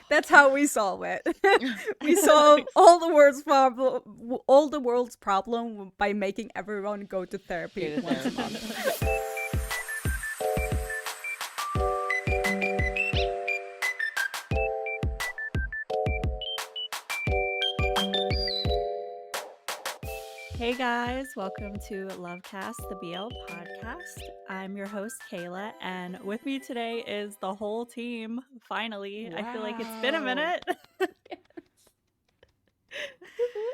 That's how we solve it. We solve all the world's problem by making everyone go to therapy Go to once a therapy. month. Hey guys, welcome to Lovecast, the BL podcast. I'm your host, Kayla, and with me today is the whole team. Finally, I feel like it's been a Wow. minute.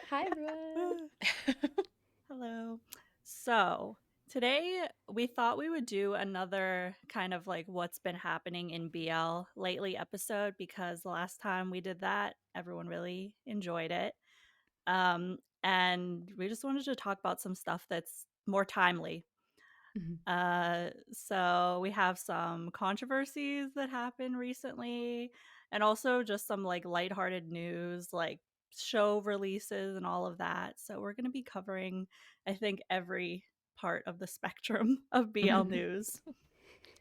Hi, everyone. Hello. So, today we thought we would do another kind of like what's been happening in BL lately episode because the last time we did that, everyone really enjoyed it. And we just wanted to talk about some stuff that's more timely. So we have some controversies that happened recently, and also just some like lighthearted news, like show releases and all of that. So we're going to be covering, I think, every part of the spectrum of BL news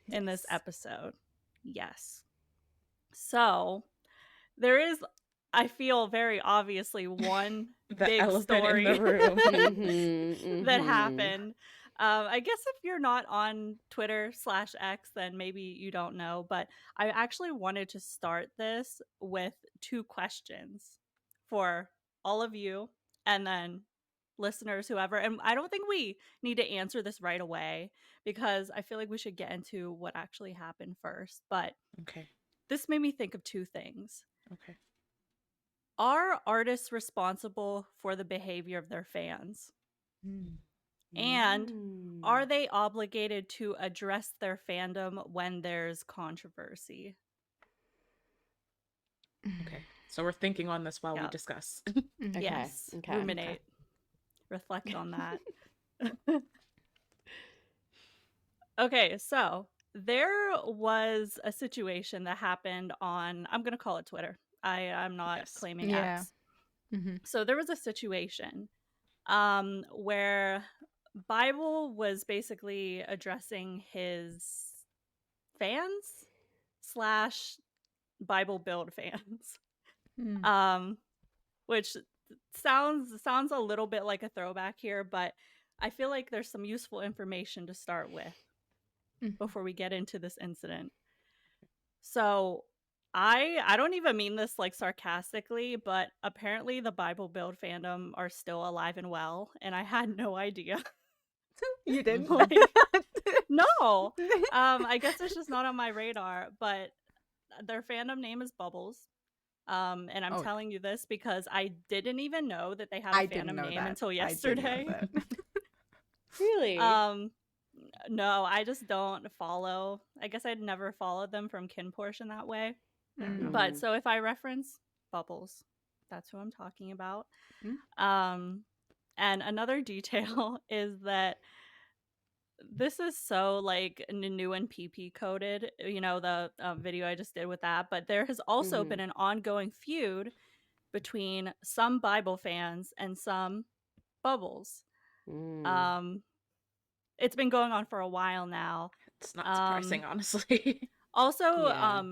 in this episode. Yes. So there is, I feel, very obviously one The big elephant in story the room. that happened. I guess if you're not on Twitter/X, then maybe you don't know, but I actually wanted to start this with two questions for all of you and then listeners, whoever. And I don't think we need to answer this right away because I feel like we should get into what actually happened first. But Okay. this made me think of two things. Okay. Are artists responsible for the behavior of their fans? And are they obligated to address their fandom when there's controversy? Okay. So we're thinking on this while we Yep. discuss. Okay. Yes. Okay. Ruminate. Reflect on that. Okay, so there was a situation that happened on, I'm going to call it Twitter. I'm not Yes. claiming Yeah. X. So there was a situation where Bible was basically addressing his fans slash Bible build fans, which sounds a little bit like a throwback here, but I feel like there's some useful information to start with before we get into this incident. So I don't even mean this like sarcastically, but apparently the Bible build fandom are still alive and well, and I had no idea. You didn't? Like, no. I guess it's just not on my radar, but their fandom name is Bubbles. And I'm telling you this because I didn't even know that they had a I didn't fandom know name that. until I didn't know yesterday. that. Really? No, I just don't follow. I guess I'd never followed them from kin portion that way. But so if I reference Bubbles, that's who I'm talking about. And another detail is that this is so like new and PP coded, you know, the video I just did with that. But there has also been an ongoing feud between some Bible fans and some Bubbles. It's been going on for a while now. It's not surprising, honestly. Also, Yeah.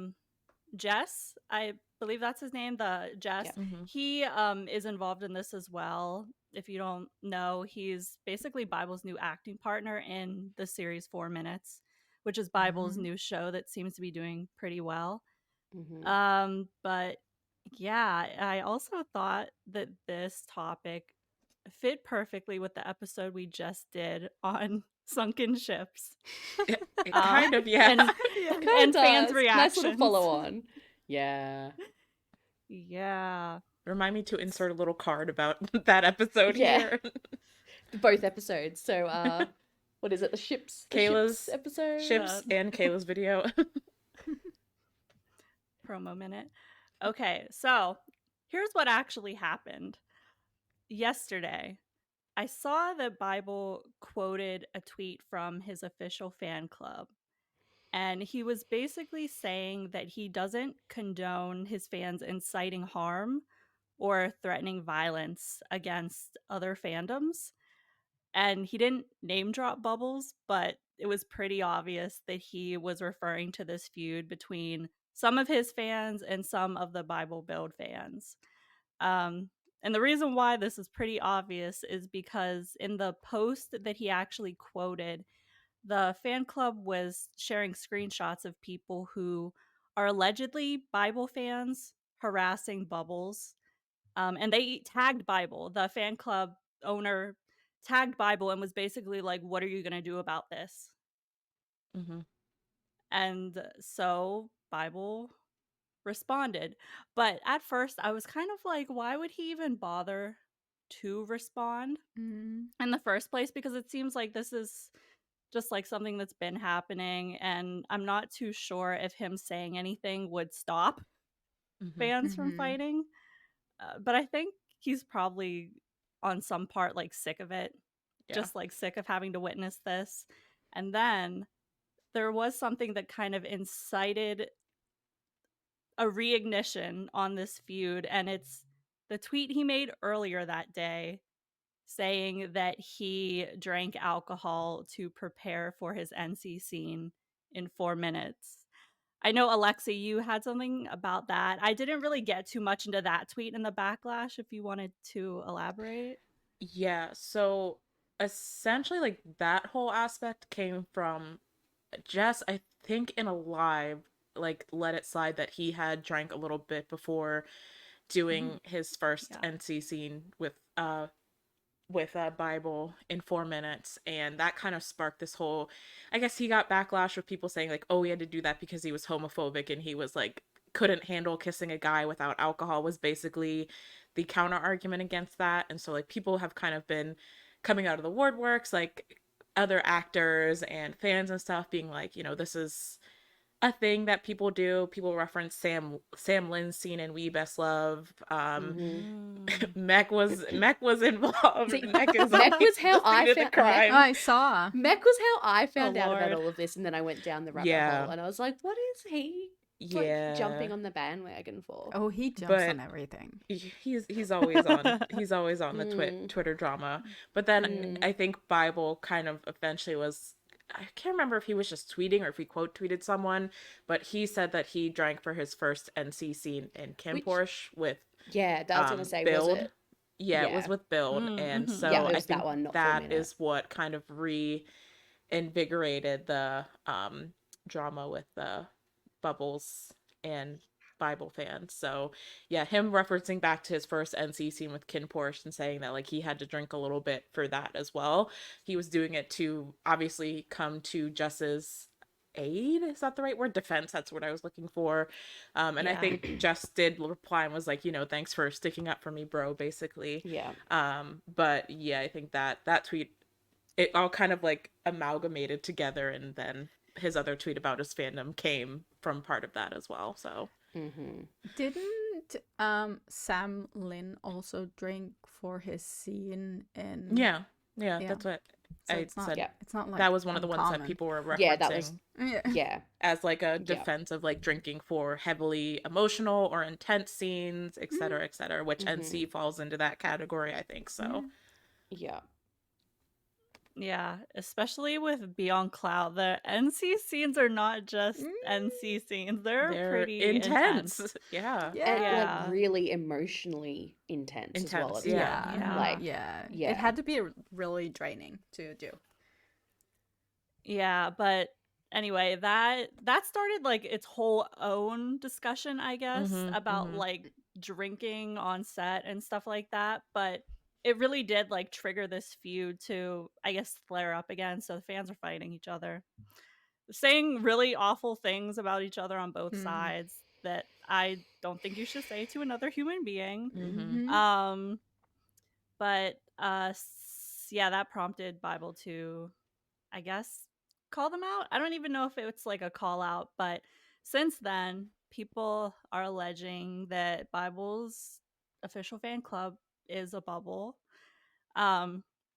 Jess, I believe that's his name, the Jess, he is involved in this as well. If you don't know, he's basically Bible's new acting partner in the series 4 Minutes, which is Bible's new show that seems to be doing pretty well. But yeah, I also thought that this topic fit perfectly with the episode we just did on sunken ships. It kind of, yeah. And fans' reactions. Nice little follow on. Yeah. Yeah. Remind me to insert a little card about that episode here. Both episodes. So, what is it? The ships Kayla's episode? Ships and Kayla's video. Promo minute. Okay, so here's what actually happened. Yesterday, I saw that Bible quoted a tweet from his official fan club. And he was basically saying that he doesn't condone his fans inciting harm or threatening violence against other fandoms. And he didn't name drop Bubbles, but it was pretty obvious that he was referring to this feud between some of his fans and some of the Bible Build fans. And the reason why this is pretty obvious is because in the post that he actually quoted, the fan club was sharing screenshots of people who are allegedly Bible fans harassing Bubbles. And they tagged Bible. The fan club owner tagged Bible and was basically like, "What are you going to do about this?" Mm-hmm. And so Bible responded. But at first, I was kind of like, why would he even bother to respond in the first place? Because it seems like this is just like something that's been happening, and I'm not too sure if him saying anything would stop fans from fighting. But I think he's probably on some part like sick of it, just like sick of having to witness this. And then there was something that kind of incited a reignition on this feud, and it's the tweet he made earlier that day saying that he drank alcohol to prepare for his NC scene in 4 minutes. I know, Alexi, you had something about that. I didn't really get too much into that tweet and the backlash, if you wanted to elaborate. Yeah, so essentially, like, that whole aspect came from Jess, I think, in a live, like, let it slide that he had drank a little bit before doing his first NC scene with Bible in 4 minutes, and that kind of sparked this whole, I guess he got backlash with people saying like, oh, he had to do that because he was homophobic and he was like couldn't handle kissing a guy without alcohol, was basically the counter argument against that. And so like people have kind of been coming out of the woodworks, like other actors and fans and stuff being like, you know, this is a thing that people do. People reference Sam Lynn's scene in We Best Love. Mech was involved. See, Mech is Mech was how I found crime. I saw. Mech was how I found Oh, out about Lord. all of this, and then I went down the rabbit Yeah. hole, and I was like, "What is he like jumping on the bandwagon for?" Oh, he jumps on everything. He's always on. He's always on the Twitter drama. But then I think Bible kind of eventually was. I can't remember if he was just tweeting or if he quote tweeted someone, but he said that he drank for his first NC scene in Kim Porsche with Yeah, that was gonna say, Build. was it? Yeah, it was with Build, and so it I was think that one, not that is what kind of reinvigorated the drama with the Bubbles and Bible fans. So yeah, him referencing back to his first NC scene with Kin Porsche and saying that like he had to drink a little bit for that as well. He was doing it to obviously come to Jess's aid. Is that the right word? Defense. That's what I was looking for. And I think Jess did reply and was like, you know, thanks for sticking up for me, bro, basically. Yeah. But yeah, I think that tweet, it all kind of like amalgamated together, and then his other tweet about his fandom came from part of that as well. So Didn't Sam Lynn also drink for his scene in? Yeah, that's what So I it's not, said. It's not like that was one of the ones that uncommon. people were referencing. Yeah, that was as like a defense of like drinking for heavily emotional or intense scenes, et cetera, which NC falls into that category, I think. So Yeah, especially with Beyond Cloud, the NC scenes are not just NC scenes; they're pretty intense. Yeah, and like really emotionally intense as well. It had to be really draining to do. Yeah, but anyway, that started like its whole own discussion, I guess, about like drinking on set and stuff like that. But it really did like trigger this feud to, I guess, flare up again. So the fans are fighting each other, saying really awful things about each other on both sides that I don't think you should say to another human being. But yeah, that prompted Bible to, I guess, call them out. I don't even know if it's like a call out, but since then, people are alleging that Bible's official fan club is a bubble,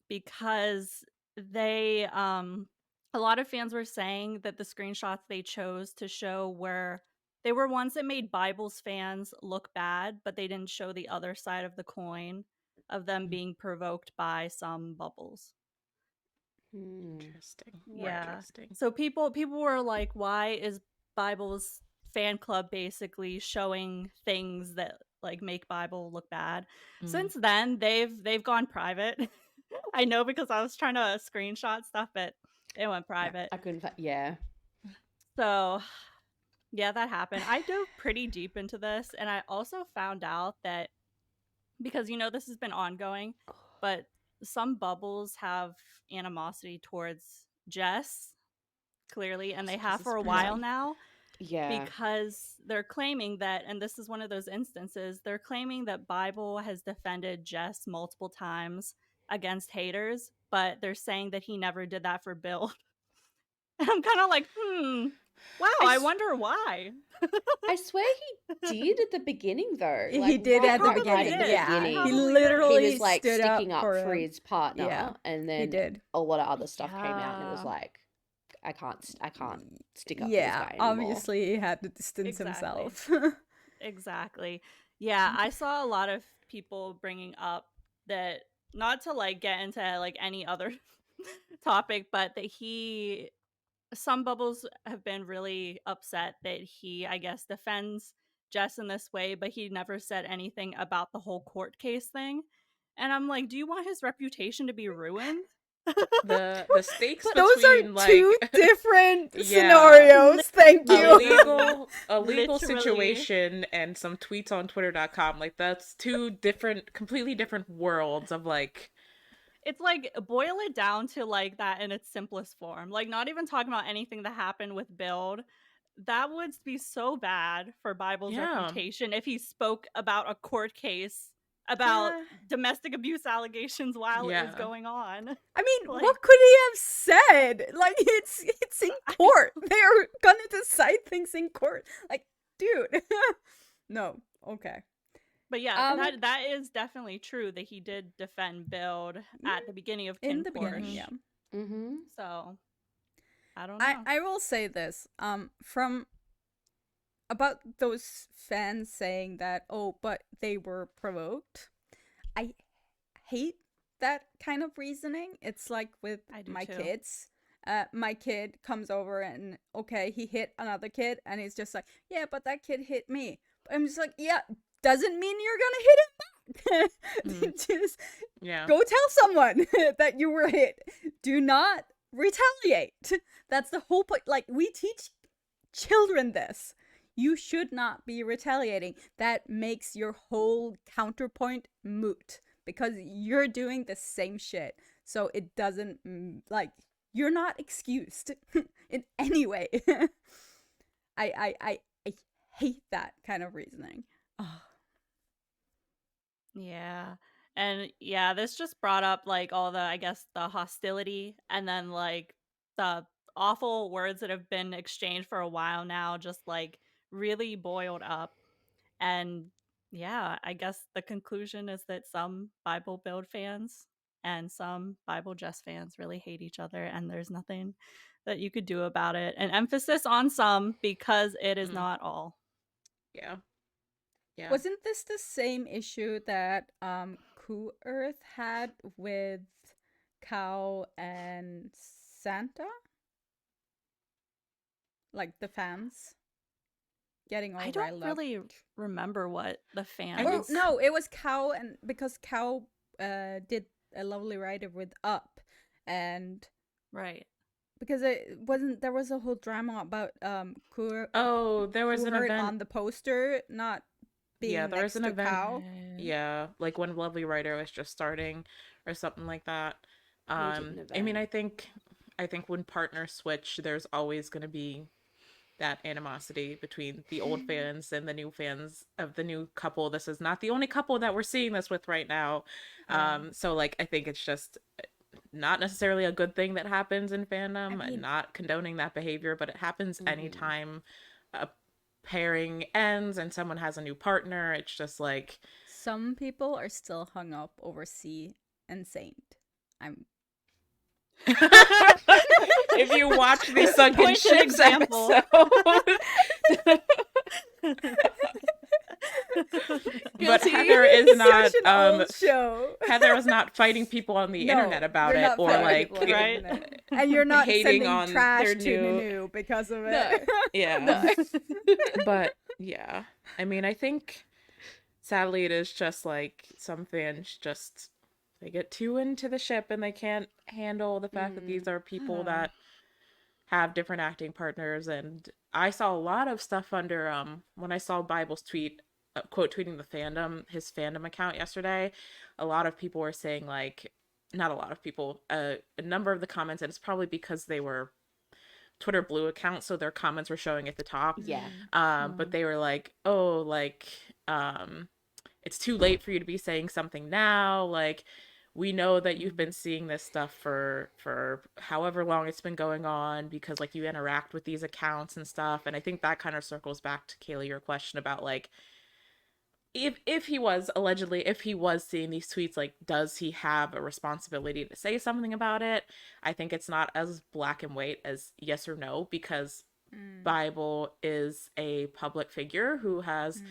because they a lot of fans were saying that the screenshots they chose to show were they were ones that made Bible's fans look bad, but they didn't show the other side of the coin of them being provoked by some bubbles. Interesting. Yeah. Interesting. So people were like, why is Bible's fan club basically showing things that like make Bible look bad. Since then, they've gone private. I know because I was trying to screenshot stuff, but it went private. I couldn't. Yeah. So, yeah, that happened. I dove pretty deep into this, and I also found out that because this has been ongoing, but some bubbles have animosity towards Jess, clearly, and they have for a while now. Yeah. Because they're claiming that, and this is one of those instances, they're claiming that Bible has defended Jess multiple times against haters, but they're saying that he never did that for Bill. And I'm kind of like, wow, I wonder why. I swear he did at the beginning, though. He did at the beginning. He literally he was like stood sticking up for for his partner, and then he did. a lot of other stuff came out, and it was like, I can't stick up for this guy anymore. Obviously he had to distance himself. Exactly. Yeah, I saw a lot of people bringing up that, not to like get into like any other topic, but that some bubbles have been really upset that he, I guess, defends Jess in this way, but he never said anything about the whole court case thing. And I'm like, do you want his reputation to be ruined? The stakes those between are like two different scenarios. Thank you. A legal situation and some tweets on twitter.com, like that's two completely different worlds of like, it's like, boil it down to like that in its simplest form, like not even talking about anything that happened with Build. That would be so bad for Bible's reputation if he spoke about a court case about domestic abuse allegations while it was going on. I mean, like, what could he have said? Like, it's in court. They're gonna decide things in court. Like, dude. No. Okay. But yeah, that is definitely true that he did defend Build at the beginning of Kin Porsche. Yeah. Mm-hmm. So, I don't know. I will say this. From about those fans saying that, but they were provoked. I hate that kind of reasoning. It's like with my kids. My kid comes over and, he hit another kid, and he's just like, yeah, but that kid hit me. I'm just like, yeah, doesn't mean you're gonna hit him back. Just go tell someone that you were hit. Do not retaliate. That's the whole point. Like, we teach children this. You should not be retaliating. That makes your whole counterpoint moot because you're doing the same shit. So it doesn't, like, you're not excused in any way. I hate that kind of reasoning. Oh. Yeah. And yeah, this just brought up like all the, I guess, the hostility and then like the awful words that have been exchanged for a while now, just like really boiled up. And yeah, I guess the conclusion is that some Bible Build fans and some Bible Just fans really hate each other, and there's nothing that you could do about it. An emphasis on some because it is not all. Yeah. Wasn't this the same issue that Coup Earth had with Cow and Santa? Like the fans getting all riled up. I don't really remember what the fans. No, it was Cow, and because Cow did a Lovely Rider with Up, and because it wasn't, there was a whole drama about Coup. Oh, there was an event on the poster not being there was an event. Cow. Yeah, like when Lovely Rider was just starting or something like that. I mean, I think when partners switch, there's always going to be that animosity between the old fans and the new fans of the new couple. This is not the only couple that we're seeing this with right now. So like, I think it's just not necessarily a good thing that happens in fandom. I mean, not condoning that behavior, but it happens anytime a pairing ends and someone has a new partner. It's just like, some people are still hung up over C and Saint. If you watch the Sunken Ships episode, but Heather is not show. Heather is not fighting people on the internet about it, or like And you're not hating sending on trash their to new Nunu because of No. it. yeah. No. But yeah, I mean, I think sadly it is just like some fans just they get too into the ship and they can't handle the fact that these are people that have different acting partners. And I saw a lot of stuff under when I saw Bible's tweet quote tweeting the fandom his fandom account yesterday. A lot of people were saying like not a lot of people a number of the comments, and it's probably because they were Twitter Blue accounts, so their comments were showing at the top. Yeah. But they were like, oh, like it's too late for you to be saying something now, like we know that you've been seeing this stuff for however long it's been going on because like you interact with these accounts and stuff. And I think that kind of circles back to Kaylee, your question about like if he was allegedly if he was seeing these tweets, like does he have a responsibility to say something about it? I think it's not as black and white as yes or no, because Bible is a public figure who has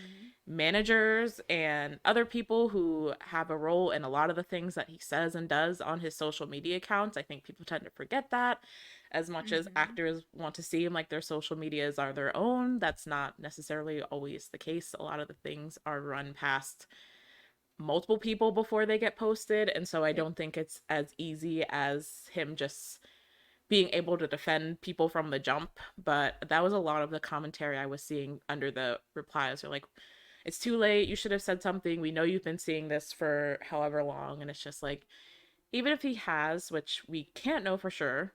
managers and other people who have a role in a lot of the things that he says and does on his social media accounts. I think people tend to forget that. As much as actors want to seem like their social medias are their own, that's not necessarily always the case. A lot of the things are run past multiple people before they get posted, and so I don't think it's as easy as him just being able to defend people from the jump. But that was a lot of the commentary I was seeing under the replies. They're like, it's too late, you should have said something, we know you've been seeing this for however long. And it's just like, even if he has, which we can't know for sure,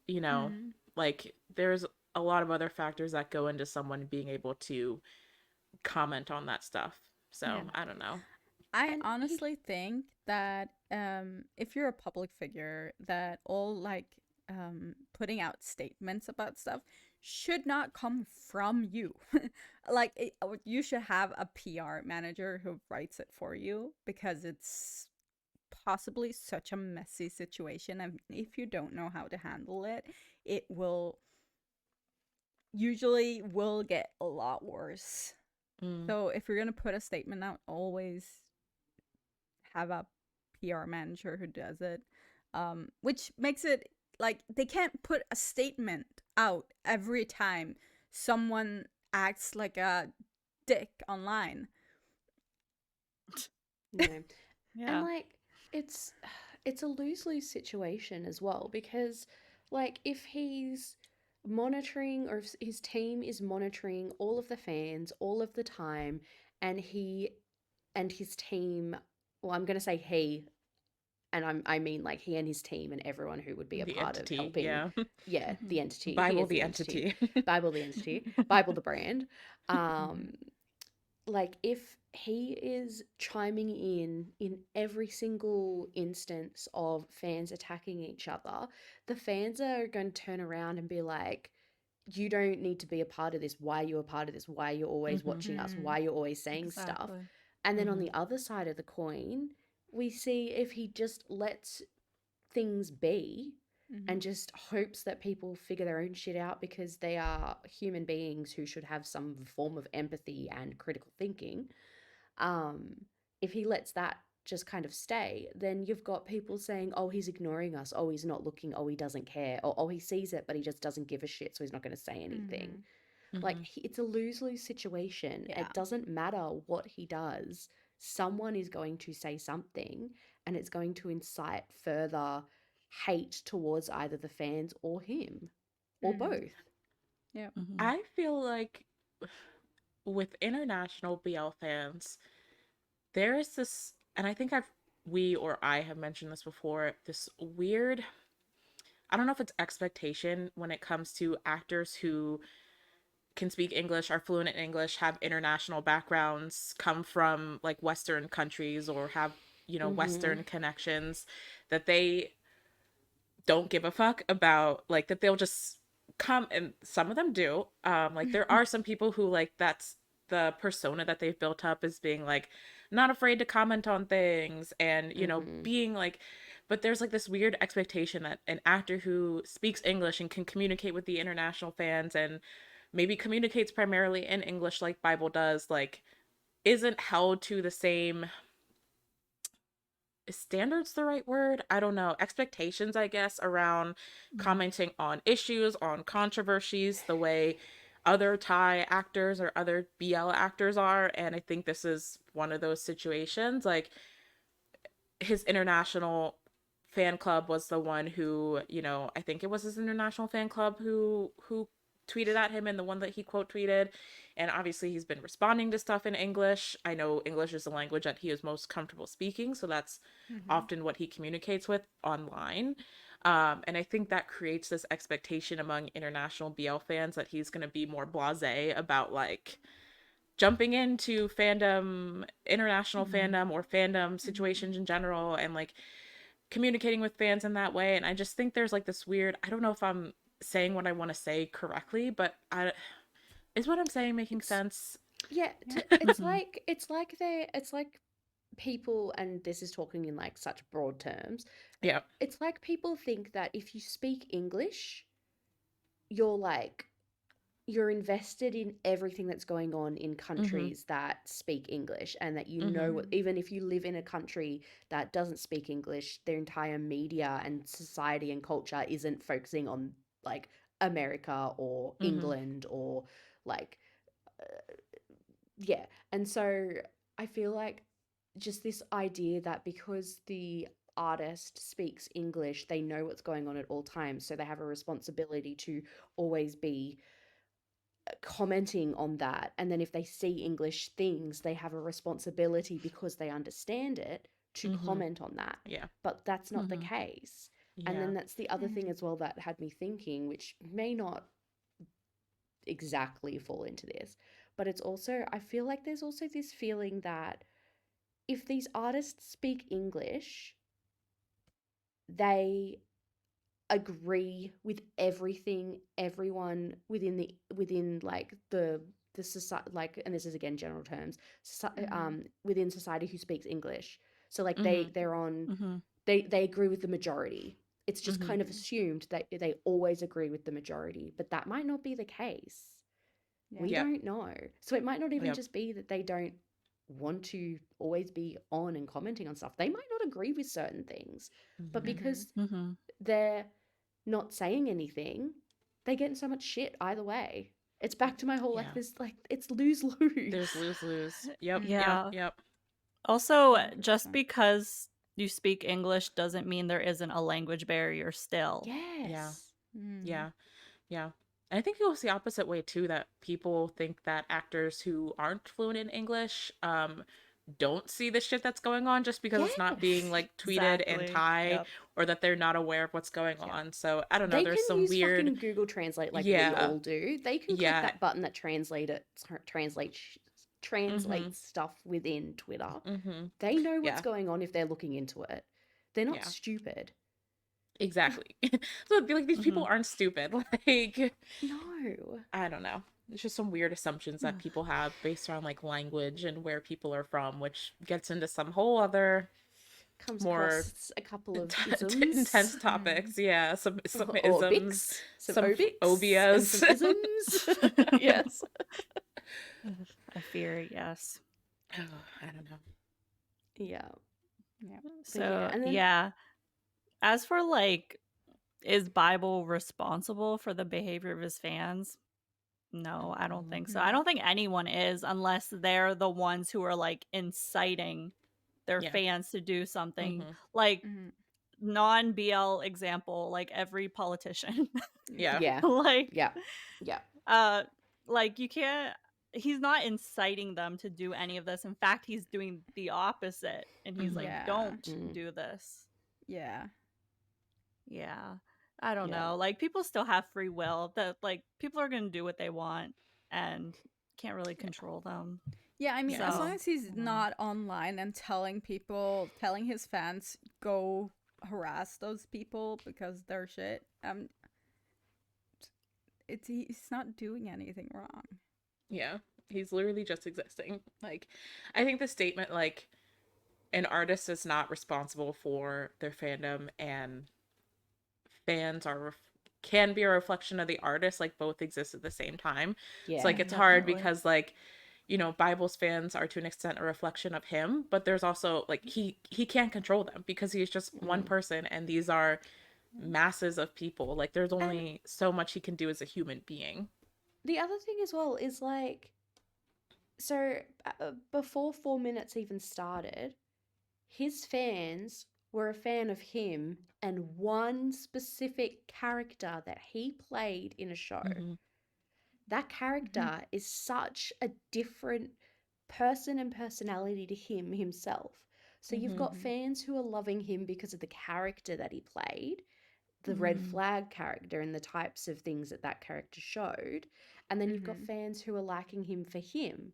you know, like there's a lot of other factors that go into someone being able to comment on that stuff. So I don't know. I honestly think that if you're a public figure, that all like putting out statements about stuff should not come from you. Like you should have a PR manager who writes it for you, because it's possibly such a messy situation, and if you don't know how to handle it, it will usually will get a lot worse. So if you're gonna put a statement out, always have a PR manager who does it, which makes it like they can't put a statement out every time someone acts like a dick online. No. And like it's a lose-lose situation as well, because like if he's monitoring, or if his team is monitoring all of the fans all of the time, and he and his team, well, I'm going to say he, and I mean like he and his team and everyone who would be a The part entity, of helping. yeah. The entity. Bible the entity. Bible the entity. Bible the brand. Like if he is chiming in every single instance of fans attacking each other, the fans are going to turn around and be like, you don't need to be a part of this. Why are you a part of this? Why are you always watching us? Why are you always saying stuff? And then on the other side of the coin, we see if he just lets things be and just hopes that people figure their own shit out, because they are human beings who should have some form of empathy and critical thinking. If he lets that just kind of stay, then you've got people saying, oh, he's ignoring us, oh, he's not looking, oh, he doesn't care, or oh, he sees it but he just doesn't give a shit, so he's not going to say anything. Like it's a lose-lose situation. It doesn't matter what he does, someone is going to say something, and it's going to incite further hate towards either the fans or him, or both. Yeah. I feel like with international BL fans, there is this, and I think I have mentioned this before, this weird, I don't know if it's expectation when it comes to actors who can speak English, are fluent in English, have international backgrounds, come from like Western countries, or have, you know, Western connections, that they don't give a fuck about, like, that they'll just come, and some of them do. Like there are some people who, like, that's the persona that they've built up, as being like not afraid to comment on things, and you know, being like, but there's like this weird expectation that an actor who speaks English and can communicate with the international fans, and maybe communicates primarily in English like Bible does, like isn't held to the same is standards the right word? I don't know. Expectations, I guess, around commenting on issues, on controversies, the way other Thai actors or other BL actors are. And I think this is one of those situations. Like, his international fan club was the one who, I think it was his international fan club who tweeted at him, and the one that he quote tweeted. And obviously he's been responding to stuff in English. I know English is the language that he is most comfortable speaking, so that's often what he communicates with online. And I think that creates this expectation among international BL fans that he's going to be more blasé about, like, jumping into fandom, international fandom, or fandom situations in general, and like communicating with fans in that way. And I just think there's like this weird, I don't know if I'm saying what I want to say correctly, but is what I'm saying making sense? Yeah, it's like people, and this is talking in like such broad terms. Yeah. It's like people think that if you speak English, you're like you're invested in everything that's going on in countries that speak English, and that you know what, even if you live in a country that doesn't speak English, their entire media and society and culture isn't focusing on like America or England or like yeah. And so I feel like just this idea that because the artist speaks English, they know what's going on at all times, so they have a responsibility to always be commenting on that. And then if they see English things, they have a responsibility because they understand it to comment on that. Yeah. But that's not the case. And then that's the other thing as well that had me thinking, which may not exactly fall into this, but it's also, I feel like there's also this feeling that if these artists speak English, they agree with everything everyone within like the society, like, and this is again general terms, within society who speaks English. So like they're on they agree with the majority. It's just kind of assumed that they always agree with the majority, but that might not be the case. We don't know. So it might not even just be that they don't want to always be on and commenting on stuff. They might not agree with certain things, but because they're not saying anything, they get in so much shit either way. It's back to my whole like this, like, it's lose-lose. There's lose-lose. Yep. Yeah. Yep. Also, just because you speak English doesn't mean there isn't a language barrier still. Yes. Yeah. Yeah. And I think it goes the opposite way too, that people think that actors who aren't fluent in English don't see the shit that's going on just because it's not being like tweeted in Thai, or that they're not aware of what's going on. So I don't know, They there's can some use weird fucking Google Translate like we all do. They can click that button that translates stuff within Twitter. They know what's going on if they're looking into it. They're not stupid. Exactly. So it'd be like, these people aren't stupid. Like, no, I don't know. It's just some weird assumptions that people have based on like language and where people are from, which gets into some whole other comes more across a couple of intense topics. Yeah, some or isms, some obias, and some isms. Yes. I fear, yes. Oh, I don't know. Yeah. So yeah. As for like, is Bible responsible for the behavior of his fans? No, I don't think so. I don't think anyone is, unless they're the ones who are like inciting their fans to do something. Like, non-BL example, like every politician. Like, like, you can't, he's not inciting them to do any of this. In fact, he's doing the opposite, and he's like, don't do this. Yeah. I don't know. Like, people still have free will. That, like, people are going to do what they want, and can't really control them. Yeah, I mean, as long as he's not online and telling his fans, go harass those people because they're shit, he's not doing anything wrong. Yeah, he's literally just existing. Like, I think the statement, like, an artist is not responsible for their fandom, and fans can be a reflection of the artist, like, both exist at the same time. Yeah, so like, it's hard because, like, Bible's fans are to an extent a reflection of him, but there's also like he can't control them because he's just one person, and these are masses of people. Like there's only so much he can do as a human being. The other thing as well is like, so before 4 minutes even started, his fans were a fan of him and one specific character that he played in a show. That character is such a different person and personality to him himself. So you've got fans who are loving him because of the character that he played, the red flag character and the types of things that that character showed. And then you've got fans who are liking him for him.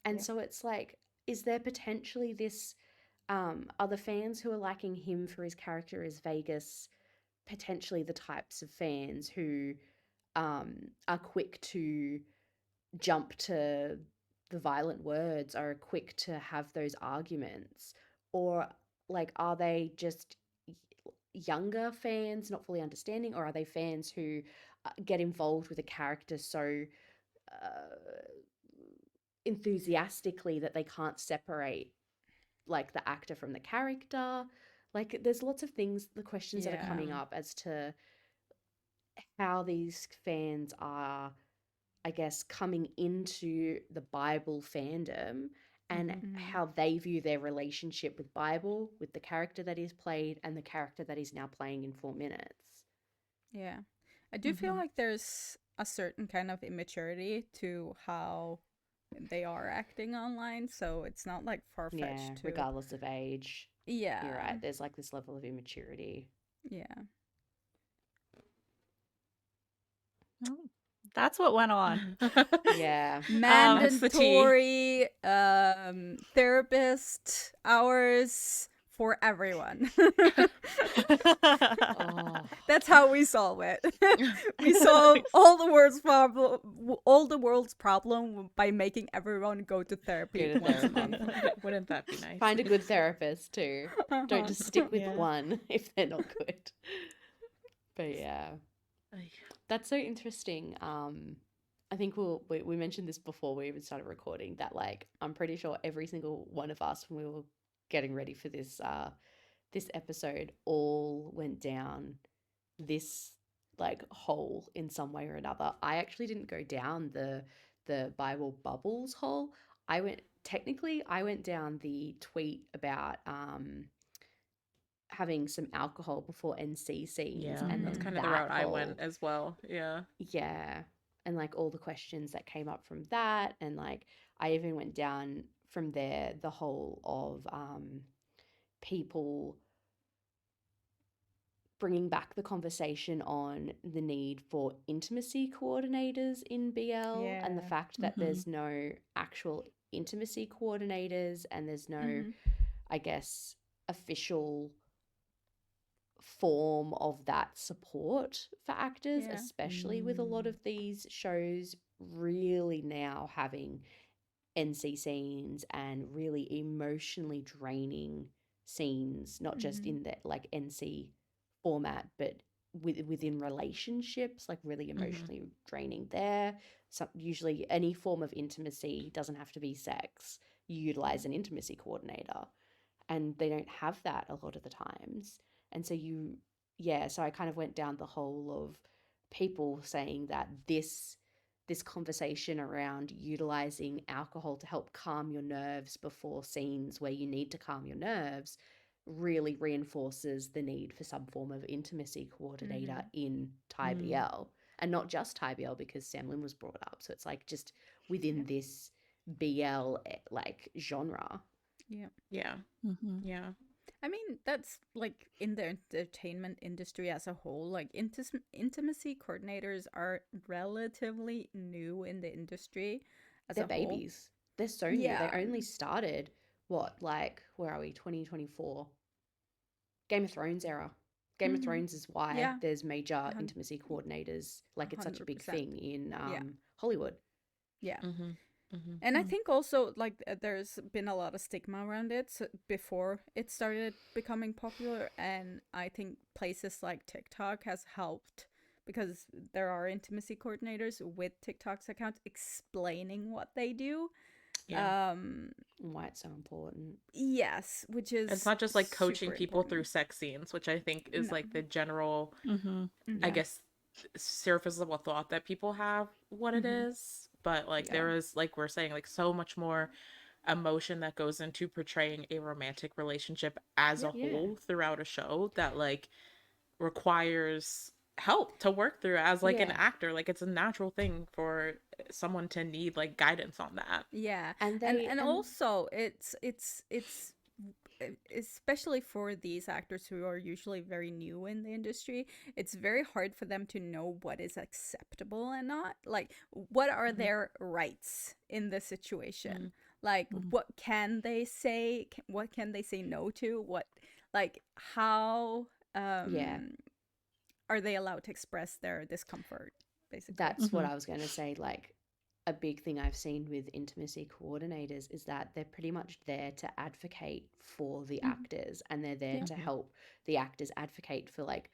And so it's like, is there potentially this, are the fans who are liking him for his character as Vegas potentially the types of fans who are quick to jump to the violent words, are quick to have those arguments? Or like, are they just younger fans not fully understanding, or are they fans who get involved with a character so enthusiastically that they can't separate like the actor from the character? Like there's lots of things, the questions that are coming up as to how these fans are, I guess, coming into the Bible fandom, and how they view their relationship with Bible, with the character that he's played and the character that he's now playing in 4 minutes. Yeah. I do feel like there's a certain kind of immaturity to how they are acting online, so it's not like far-fetched to... regardless of age. Yeah. You're right. There's like this level of immaturity. Yeah. Oh, that's what went on. Yeah. Mandatory therapist hours for everyone. That's how we solve it. We solve all the world's problem by making everyone go to therapy once a month. Wouldn't that be nice? Find a good therapist too. Don't just stick with one if they're not good. But yeah, that's so interesting. I think we mentioned this before we even started recording, that like I'm pretty sure every single one of us, when we were getting ready for this this episode, all went down this like hole in some way or another. I actually didn't go down the Bible bubbles hole. I went down the tweet about having some alcohol before NC scenes, and that's then kind of the route I went as well. Yeah, and like all the questions that came up from that, and like I even went down from there the whole of people bringing back the conversation on the need for intimacy coordinators in BL, and the fact that there's no actual intimacy coordinators, and there's no, I guess, official form of that support for actors, especially with a lot of these shows really now having NC scenes and really emotionally draining scenes, not just in that like NC format, but within relationships, like really emotionally draining there. So usually any form of intimacy doesn't have to be sex. You utilize an intimacy coordinator, and they don't have that a lot of the times. And so so I kind of went down the hole of people saying that this conversation around utilizing alcohol to help calm your nerves before scenes where you need to calm your nerves really reinforces the need for some form of intimacy coordinator in Thai BL. And not just Thai BL, because Samlin was brought up. So it's like just within this BL like genre. Yeah. I mean, that's like in the entertainment industry as a whole, like intimacy coordinators are relatively new in the industry as They're a whole. babies. They're so new. They only started, where are we, 2024? Game of Thrones era. Game of Thrones is why there's major intimacy coordinators. Like it's such a big 100%. thing in Hollywood. Yeah. And I think also like there's been a lot of stigma around it before it started becoming popular, and I think places like TikTok has helped, because there are intimacy coordinators with TikTok's account explaining what they do. Yeah. Why it's so important. Yes, which is It's not just like coaching super people through important. sex scenes, which I think is No. like the general, Mm-hmm. I Yeah. guess, surface level thought that people have what it is. But like Yeah. there is, like we're saying, like so much more emotion that goes into portraying a romantic relationship as a Yeah. whole throughout a show that like requires help to work through as like an Yeah. actor. Like it's a natural thing for someone to need like guidance on that. Yeah, And and also it's especially for these actors who are usually very new in the industry, it's very hard for them to know what is acceptable and not. Like, what are their rights in the situation? Like, what can they say? What can they say no to? What, like, how yeah, are they allowed to express their discomfort, basically? that's what I was going to say. Like, a big thing I've seen with intimacy coordinators is that they're pretty much there to advocate for the actors, and they're there to help the actors advocate for like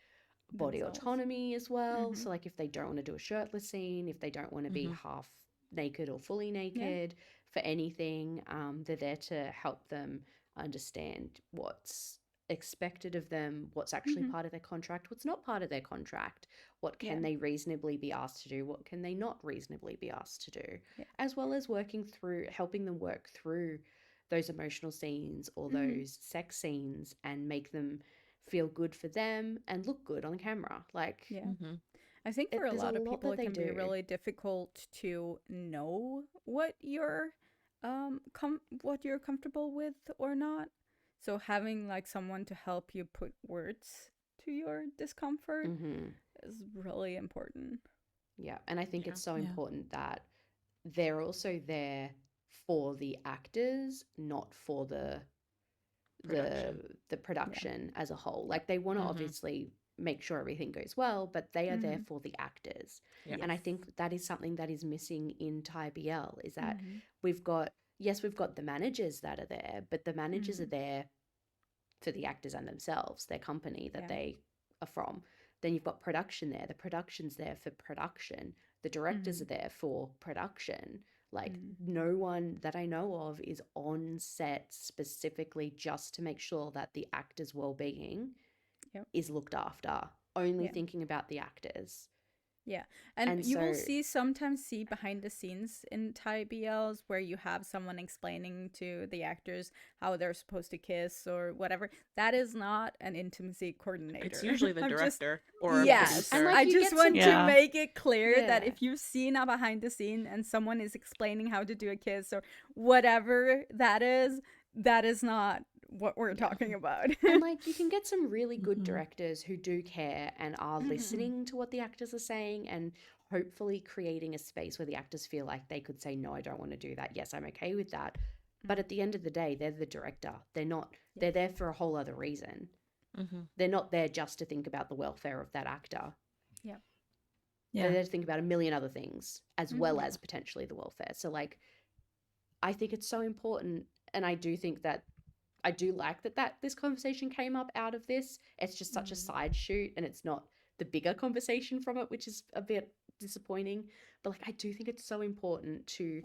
body Themselves. autonomy as well. So like if they don't want to do a shirtless scene, if they don't want to be half naked or fully naked for anything, they're there to help them understand what's expected of them, what's actually part of their contract, what's not part of their contract, what can they reasonably be asked to do, what can they not reasonably be asked to do, as well as working through, helping them work through those emotional scenes or those sex scenes and make them feel good for them and look good on camera. Like, I think for a there's lot of people, that it they can be do. really difficult to know what you're what you're comfortable with or not. So having like someone to help you put words to your discomfort is really important. Yeah, and I think it's so important that they're also there for the actors, not for the Production. the production as a whole. Like they want to obviously make sure everything goes well, but they are there for the actors. Yeah. And I think that is something that is missing in Thai BL is that we've got the managers that are there, but the managers are there for the actors and themselves, their company that they are from. Then you've got production there. The production's there for production. The directors are there for production. Like no one that I know of is on set specifically just to make sure that the actor's well-being is looked after, only thinking about the actors. Yeah, and you will sometimes see behind the scenes in Thai BLs where you have someone explaining to the actors how they're supposed to kiss or whatever. That is not an intimacy coordinator. It's usually the director or yes, producer. And, like, I you just get want some- to make it clear that Yeah. if you've seen a behind the scene and someone is explaining how to do a kiss or whatever that is not what we're talking about. And like you can get some really good directors who do care and are listening to what the actors are saying and hopefully creating a space where the actors feel like they could say, no, I don't want to do that. Yes, I'm okay with that. But at the end of the day, they're the director. They're not, they're there for a whole other reason. They're not there just to think about the welfare of that actor. They're there to think about a million other things as well as potentially the welfare. So like, I think it's so important. And I do think that I do like that this conversation came up out of this. It's just such a side shoot and it's not the bigger conversation from it, which is a bit disappointing. But like I do think it's so important to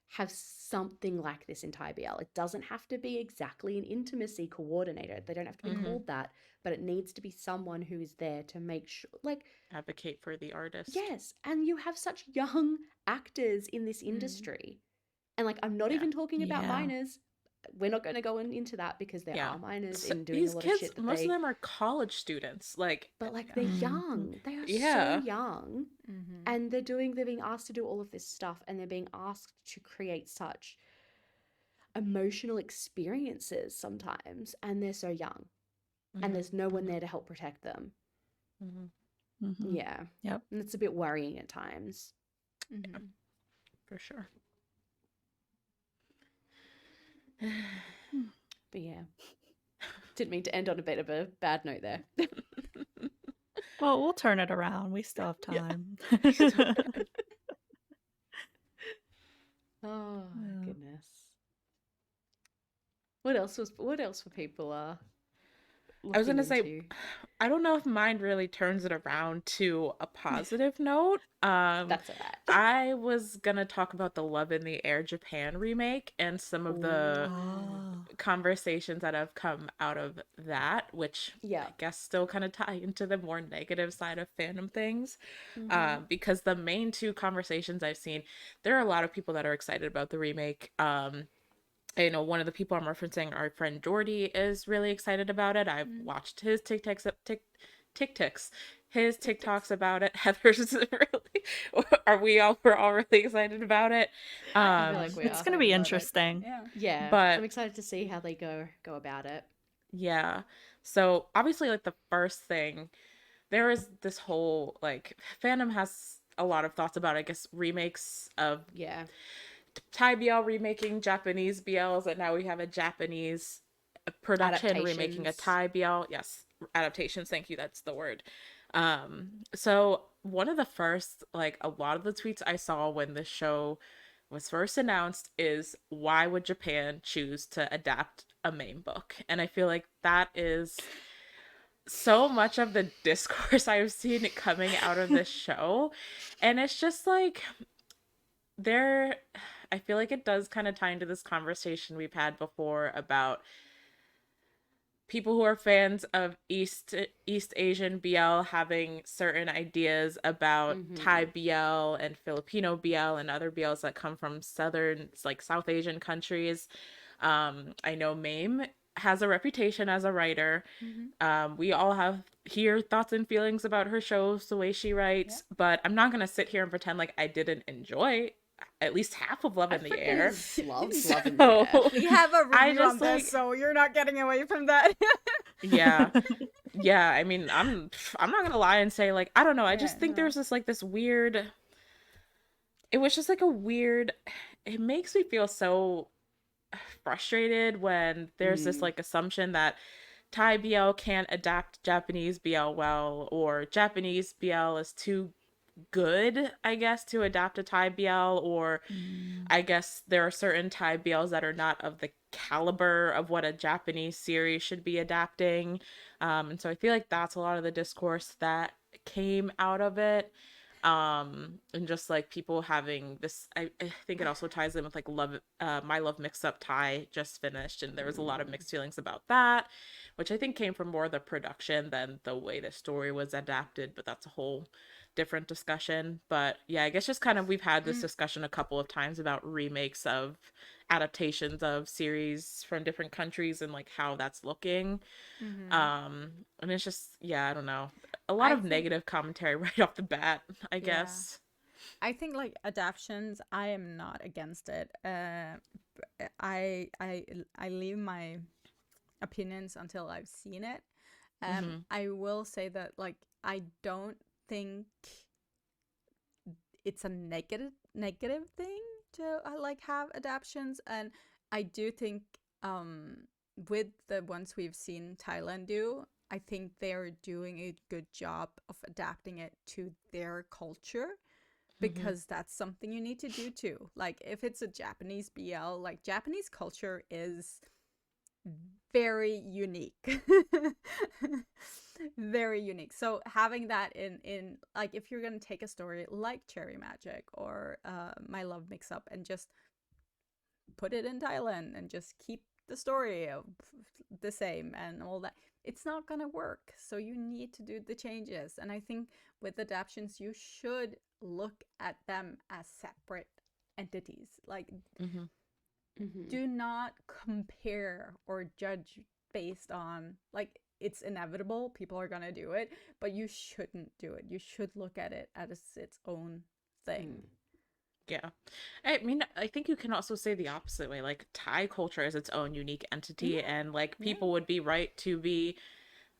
have something like this in Thai BL. It doesn't have to be exactly an intimacy coordinator. They don't have to be called that, but it needs to be someone who is there to make sure like advocate for the artist. Yes, and you have such young actors in this industry. And like I'm not even talking about minors. We're not going to go into that because there are minors in doing these a lot kids, of shit that most of them are college students. Like, but like they're young. They are so young, and they're being asked to do all of this stuff, and they're being asked to create such emotional experiences sometimes, and they're so young, and there's no one there to help protect them. Yeah. Yep. And it's a bit worrying at times. For sure. But yeah, didn't mean to end on a bit of a bad note there. Well, we'll turn it around. We still have time. Oh goodness. What else were people I was looking gonna say, into. I don't know if mine really turns it around to a positive note. That's all right. I was gonna talk about the Love in the Air Japan remake and some of the Oh. conversations that have come out of that, which Yeah. I guess still kind of tie into the more negative side of fandom things. Mm-hmm. Because the main two conversations I've seen, there are a lot of people that are excited about the remake. I know one of the people I'm referencing, our friend Jordy, is really excited about it. I've watched his TikToks, his TikToks about it. Heather's really, we're all really excited about it. I feel like we It's are. gonna be interesting. Yeah. Yeah, I'm But excited to see how they go about it. yeah. So obviously like the first thing, there is this whole like fandom has a lot of thoughts about I guess remakes of Yeah. Thai BL remaking Japanese BLs, and now we have a Japanese production remaking a Adaptations. Thai BL. Yes, adaptations. Thank you. That's the word. So one of the first, like a lot of the tweets I saw when the show was first announced is why would Japan choose to adapt a main book? And I feel like that is so much of the discourse I've seen coming out of this show. And it's just like there I feel like it does kind of tie into this conversation we've had before about people who are fans of East Asian BL having certain ideas about Mm-hmm. Thai BL and Filipino BL and other BLs that come from southern like South Asian countries. I know Mame has a reputation as a writer. Mm-hmm. We all have here thoughts and feelings about her shows, the way she Yeah. writes, but I'm not gonna sit here and pretend like I didn't enjoy at least half of Love I in the freaking Air. loved So Love in the Air. We have a I review on just this, like so you're not getting away from that. yeah. Yeah, I mean, I'm not gonna lie and say like I don't know. I Yeah, just think no. there's this weird. It was just like a weird. It makes me feel so frustrated when there's this Mm. like assumption that Thai BL can't adapt Japanese BL well, or Japanese BL is too good, I guess, to adapt a Thai BL, or Mm. I guess there are certain Thai BLs that are not of the caliber of what a Japanese series should be adapting. And so I feel like that's a lot of the discourse that came out of it. And just like people having this, I think it also ties in with like My Love Mix Up Thai just finished, and there was a lot of Mm. mixed feelings about that, which I think came from more the production than the way the story was adapted, but that's a whole different discussion. But yeah, I guess just kind of we've had this Mm, discussion a couple of times about remakes of adaptations of series from different countries and like how that's looking. mm-hmm. And it's just yeah, I don't know. A lot I of think, negative commentary right off the bat, I yeah. guess. I think like adaptions, I am not against it. I leave my opinions until I've seen it. Mhm. I will say that like I don't think it's a negative thing to like have adaptions, and I do think with the ones we've seen Thailand do, I think they're doing a good job of adapting it to their culture, Mhm. because that's something you need to do too. Like if it's a Japanese BL, like Japanese culture is very unique. Very unique. So having that in like if you're going to take a story like Cherry Magic or My Love Mix Up and just put it in Thailand and just keep the story the same and all that, it's not going to work. So you need to do the changes. And I think with adaptations you should look at them as separate entities. Like Mhm. Mm-hmm. do not compare or judge based on like it's inevitable people are going to do it, but you shouldn't do it. You should look at it as its own thing. Mm. Yeah. I mean, I think you can also say the opposite way. Like Thai culture is its own unique entity, Yeah, and like yeah. people would be right to be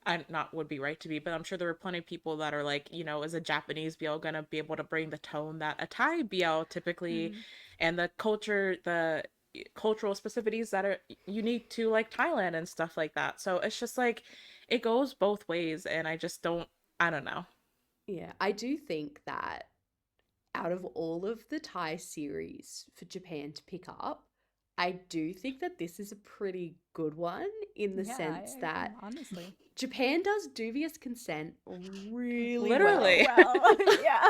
I not would be right to be, but I'm sure there were plenty of people that are like, is a Japanese BL gonna be able to bring the tone that a Thai BL typically, Mm-hmm. and the cultural specificities that are unique to like Thailand and stuff like that. So it's just like it goes both ways, and I don't know. Yeah, I do think that out of all of the Thai series for Japan to pick up, I do think that this is a pretty good one in the sense that honestly, Japan does dubious consent really Literally. well. Yeah.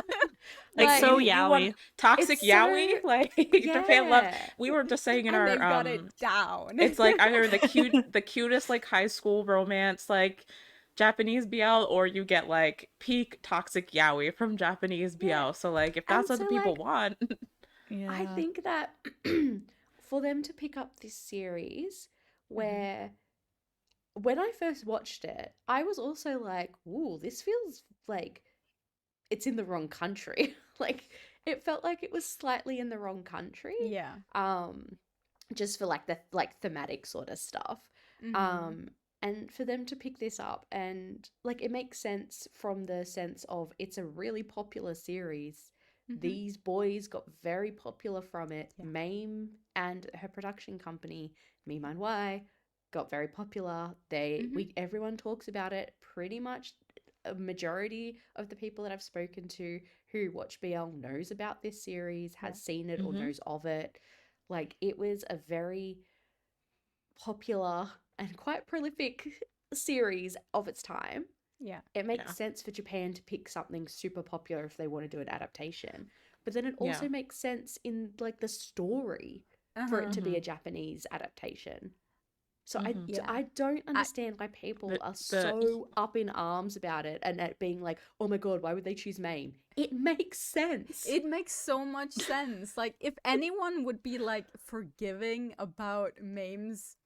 Like, so you want yaoi. toxic It's yaoi? so- Like Japan love. Yeah. We were just saying in And our they've got it down. it's like either the cutest like high school romance like Japanese BL, or you get like peak toxic yaoi from Japanese BL. Yeah. So like if And that's what the so, people like, want. Yeah. I think that for them to pick up this series where when I first watched it, I was also like, ooh, this feels like it's in the wrong country. Like it felt like it was slightly in the wrong country. Yeah. Just for like the thematic sort of stuff. And for them to pick this up, and like it makes sense from the sense of it's a really popular series. These boys got very popular from it. Yeah. Mame and her production company, Me Mine Y, got very popular. Everyone talks about it. Pretty much a majority of the people that I've spoken to who watch BL knows about this series, has seen it or knows of it. Like it was a very popular and quite prolific series of its time. Yeah. It makes sense for Japan to pick something super popular if they want to do an adaptation. But then it also makes sense in like the story for it to be a Japanese adaptation. So I don't understand why people are so up in arms about it and it being like, oh my god, why would they choose Mame? It makes sense. It makes so much sense. Like if anyone would be like forgiving about Mame's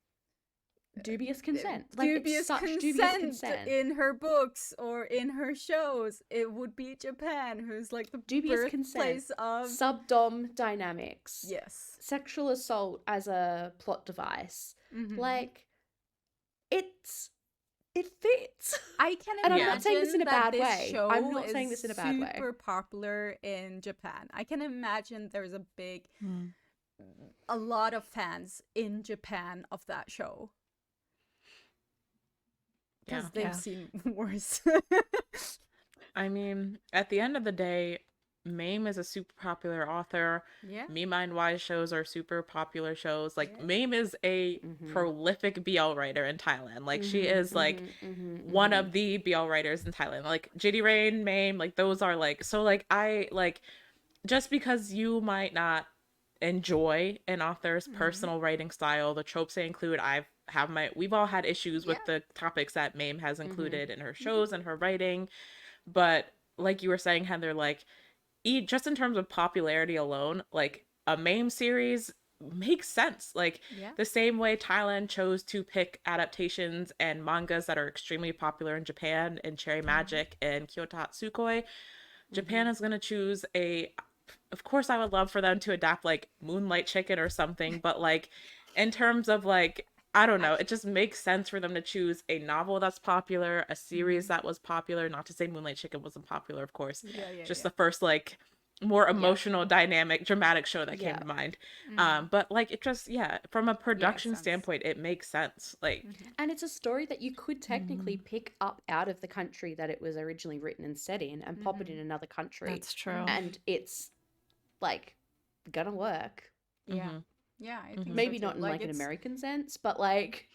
dubious consent. Like dubious consent in her books or in her shows, it would be Japan, who's like the dubious consent birthplace of subdom dynamics. Yes. Sexual assault as a plot device. Like it fits. I can imagine and I'm not saying this in a bad way. Show I'm not saying this in a bad way. Super popular in Japan. I can imagine there's a big a lot of fans in Japan of that show. Because they've seen worse. I mean, at the end of the day, Mame is a super popular author. Yeah. Me Mind Y shows are super popular shows. Like Mame is a prolific BL writer in Thailand. Like she is like one of the BL writers in Thailand. Like Jitty Rain, Mame, like those are like, so like I like, just because you might not enjoy an author's personal writing style, the tropes they include, we've all had issues with the topics that Mame has included in her shows and her writing. But like you were saying, Heather, like just in terms of popularity alone, like a Mame series makes sense. Like the same way Thailand chose to pick adaptations and mangas that are extremely popular in Japan and Cherry Magic and Kyoto Hatsukoi, Japan is going to choose of course I would love for them to adapt like Moonlight Chicken or something, but like in terms of like, I don't know, it just makes sense for them to choose a novel that's popular, a series that was popular. Not to say Moonlight Chicken wasn't popular, of course. The first like more emotional, dynamic, dramatic show that came to mind. But like it just, from a production standpoint, it makes sense. Like, and it's a story that you could technically pick up out of the country that it was originally written and set in and pop it in another country. That's true. And it's like gonna work. Yeah, I think maybe so not in like like an American sense, but like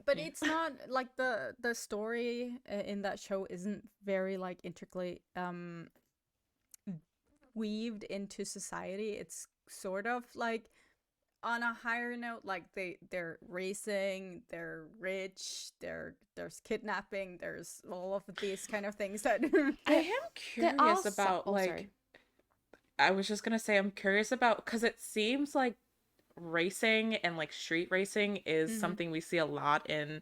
but it's not like the story in that show isn't very like intricately weaved into society. It's sort of like on a higher note, like they're racing, they're rich, there's kidnapping, there's all of these kind of things that I am curious about I was just gonna say I'm curious about, because it seems like racing and like street racing is something we see a lot in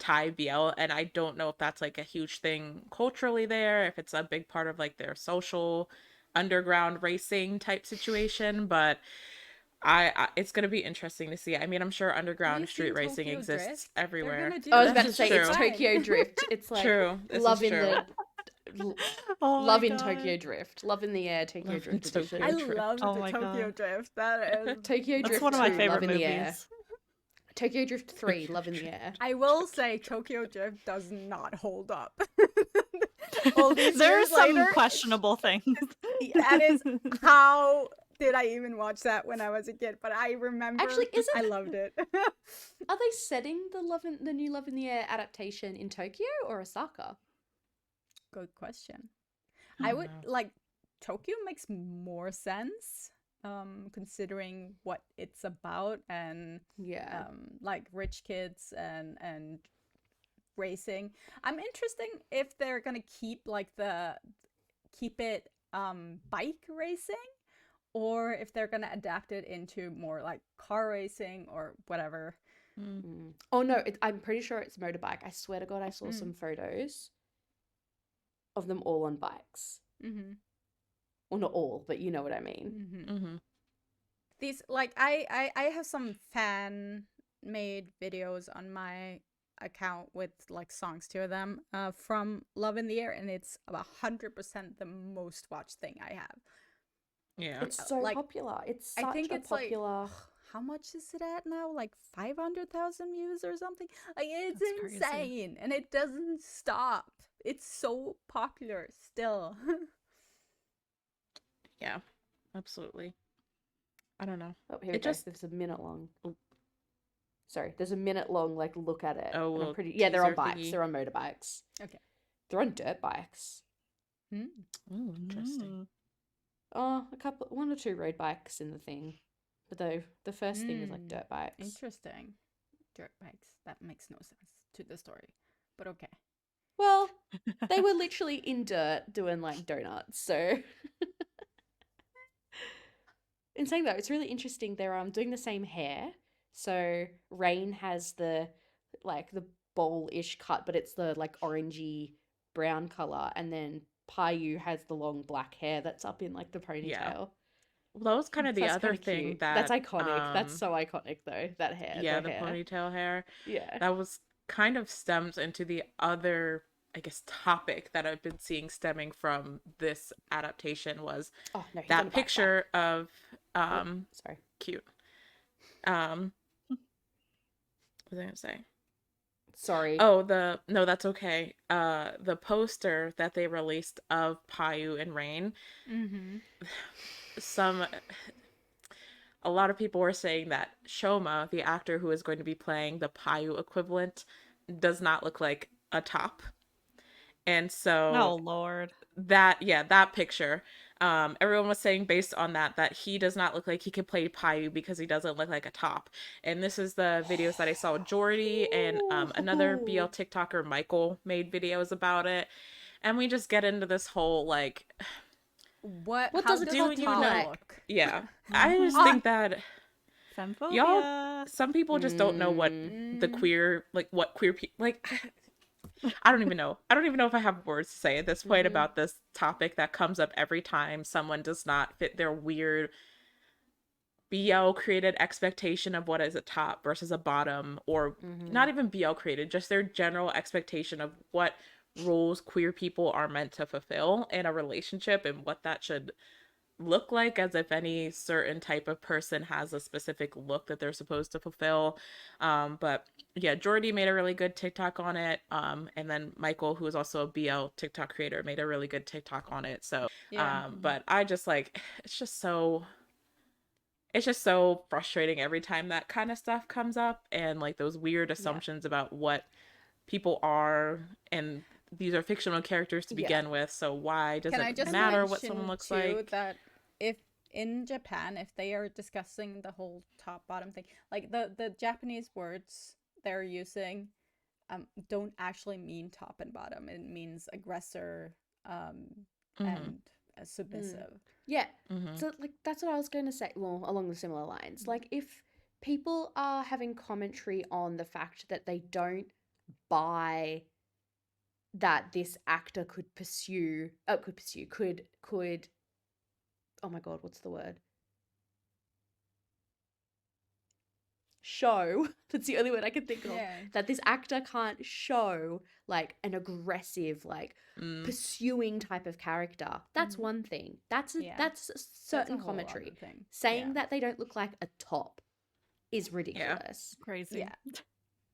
Thai BL, and I don't know if that's like a huge thing culturally there, if it's a big part of like their social underground racing type situation, but I it's gonna be interesting to see. I mean, I'm sure underground street racing exists everywhere. I was about to say it's Tokyo Drift. It's like love in the love in Tokyo Drift, love in the air, Tokyo Drift. I love the Tokyo Drift. That is Tokyo Drift. That's one of my 2, favorite Love in the movies. Air. Tokyo Drift 3, Love in the Air. I will say Tokyo Drift does not hold up. There's some questionable things. That is how did I even watch that when I was a kid, but I remember Actually, I loved it. Are they setting the new Love in the Air adaptation in Tokyo or Osaka? Good question. I I would don't know. like Tokyo makes more sense, considering what it's about and Yeah. like rich kids and racing. I'm interested if they're gonna keep it bike racing, or if they're gonna adapt it into more like car racing or whatever. Oh no, I'm pretty sure it's motorbike. I swear to God, I saw some photos of them all on bikes. Well, not all, but you know what I mean. These like I have some fan made videos on my account with like songs to them from Love in the Air, and it's about 100% the most watched thing I have. Yeah. It's so like popular. It's I such think a it's popular. like how much is it at now? Like 500,000 views or something? Like it's That's crazy. insane, and it doesn't stop. It's so popular still. Yeah. Absolutely. I don't know. Oh, here we It go. just There's a minute long. Oh. Sorry, there's a minute long like look at it. Oh, And I'm little pretty. Yeah, they're on teaser bikes. thingy. They're on motorbikes. Okay. They're on dirt bikes. Oh, interesting. Oh, one or two road bikes in the thing, but the first thing is like dirt bikes. Interesting. Dirt bikes. That makes no sense to the story, but okay. Well, they were literally in dirt doing like donuts. So, in saying that, it's really interesting. They're doing the same hair. So Rain has the bowl-ish cut, but it's the like orangey brown color, and then Payu has the long black hair that's up in like the ponytail. Yeah. Well, that was kind of So the that's other kinda thing cute. that That's iconic. That's so iconic though. That hair. yeah, the the hair. ponytail hair. Yeah. That was kind of stems into the other, I guess, topic that I've been seeing stemming from this adaptation was Oh no, he's on a that bike picture of sorry. cute. What was I gonna say? Sorry. Oh, no, that's okay. The poster that they released of Payu and Rain. A lot of people were saying that Shoma, the actor who is going to be playing the Payu equivalent, does not look like a top. And so Oh Lord. that picture, everyone was saying based on that he does not look like he could play Payu because he doesn't look like a top. And this is the videos that I saw Jordy and another BL TikToker, Michael, made videos about it. And we just get into this whole like What How does does it a top look? yeah. I just think that Femphobia. y'all, some people just don't know what the queer, like what queer people, like, I don't even know. I don't even know if I have words to say at this point about this topic that comes up every time someone does not fit their weird BL created expectation of what is a top versus a bottom, or not even BL created, just their general expectation of what roles queer people are meant to fulfill in a relationship and what that should look like, as if any certain type of person has a specific look that they're supposed to fulfill. But yeah, Jordy made a really good TikTok on it. And then Michael, who is also a BL TikTok creator, made a really good TikTok on it. So, but I just like, it's just so frustrating every time that kind of stuff comes up, and like those weird assumptions about what people are, and these are fictional characters to begin with, so why does it matter what someone looks like? That if in Japan, if they are discussing the whole top bottom thing, like the Japanese words they're using don't actually mean top and bottom. It means aggressor and submissive. Yeah. So like that's what I was going to say. Well, along the similar lines, like if people are having commentary on the fact that they don't buy that this actor could oh my God, what's the word? Show. That's the only word I can think of. That this actor can't show like an aggressive, like pursuing type of character. That's one thing. That's a certain commentary. Saying that they don't look like a top is ridiculous. Crazy. Yeah.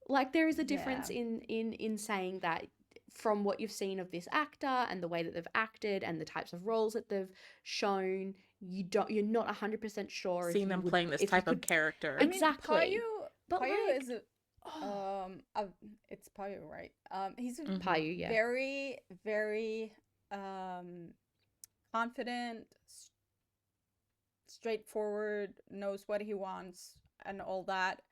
Like there is a difference in saying that from what you've seen of this actor and the way that they've acted and the types of roles that they've shown, you're not 100% sure seeing them playing this type of character. Exactly. I mean, but Payu like, is it's Payu, right? He's Payu, yeah. very, very confident, straightforward, knows what he wants and all that.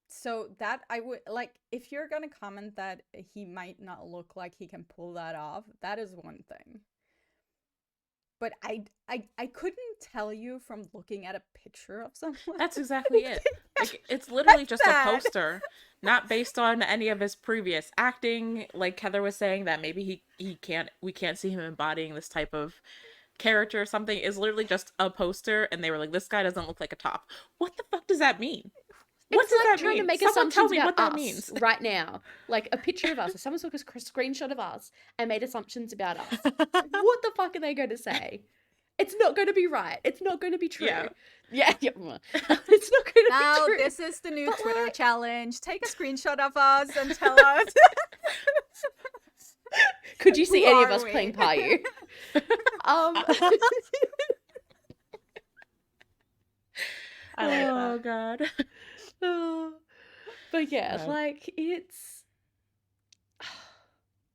So that I would like, if you're gonna comment that he might not look like he can pull that off, that is one thing. But I couldn't tell you from looking at a picture of someone. That's exactly it. Like, it's literally just a poster, not based on any of his previous acting. Like Heather was saying, that maybe we can't see him embodying this type of character or something. Is literally just a poster, and they were like, this guy doesn't look like a top. What the fuck does that mean? What it's does like that trying mean? to make Someone assumptions tell me about what that us means right now. Like a picture of us. If someone took a screenshot of us and made assumptions about us, what the fuck are they going to say? It's not going to be right. It's not going to be true. Yeah. It's not going to be true. Now, this is the new Twitter challenge. Take a screenshot of us and tell us. Could you see any of us playing Payu? I like that. Oh, God. But yeah, like, it's...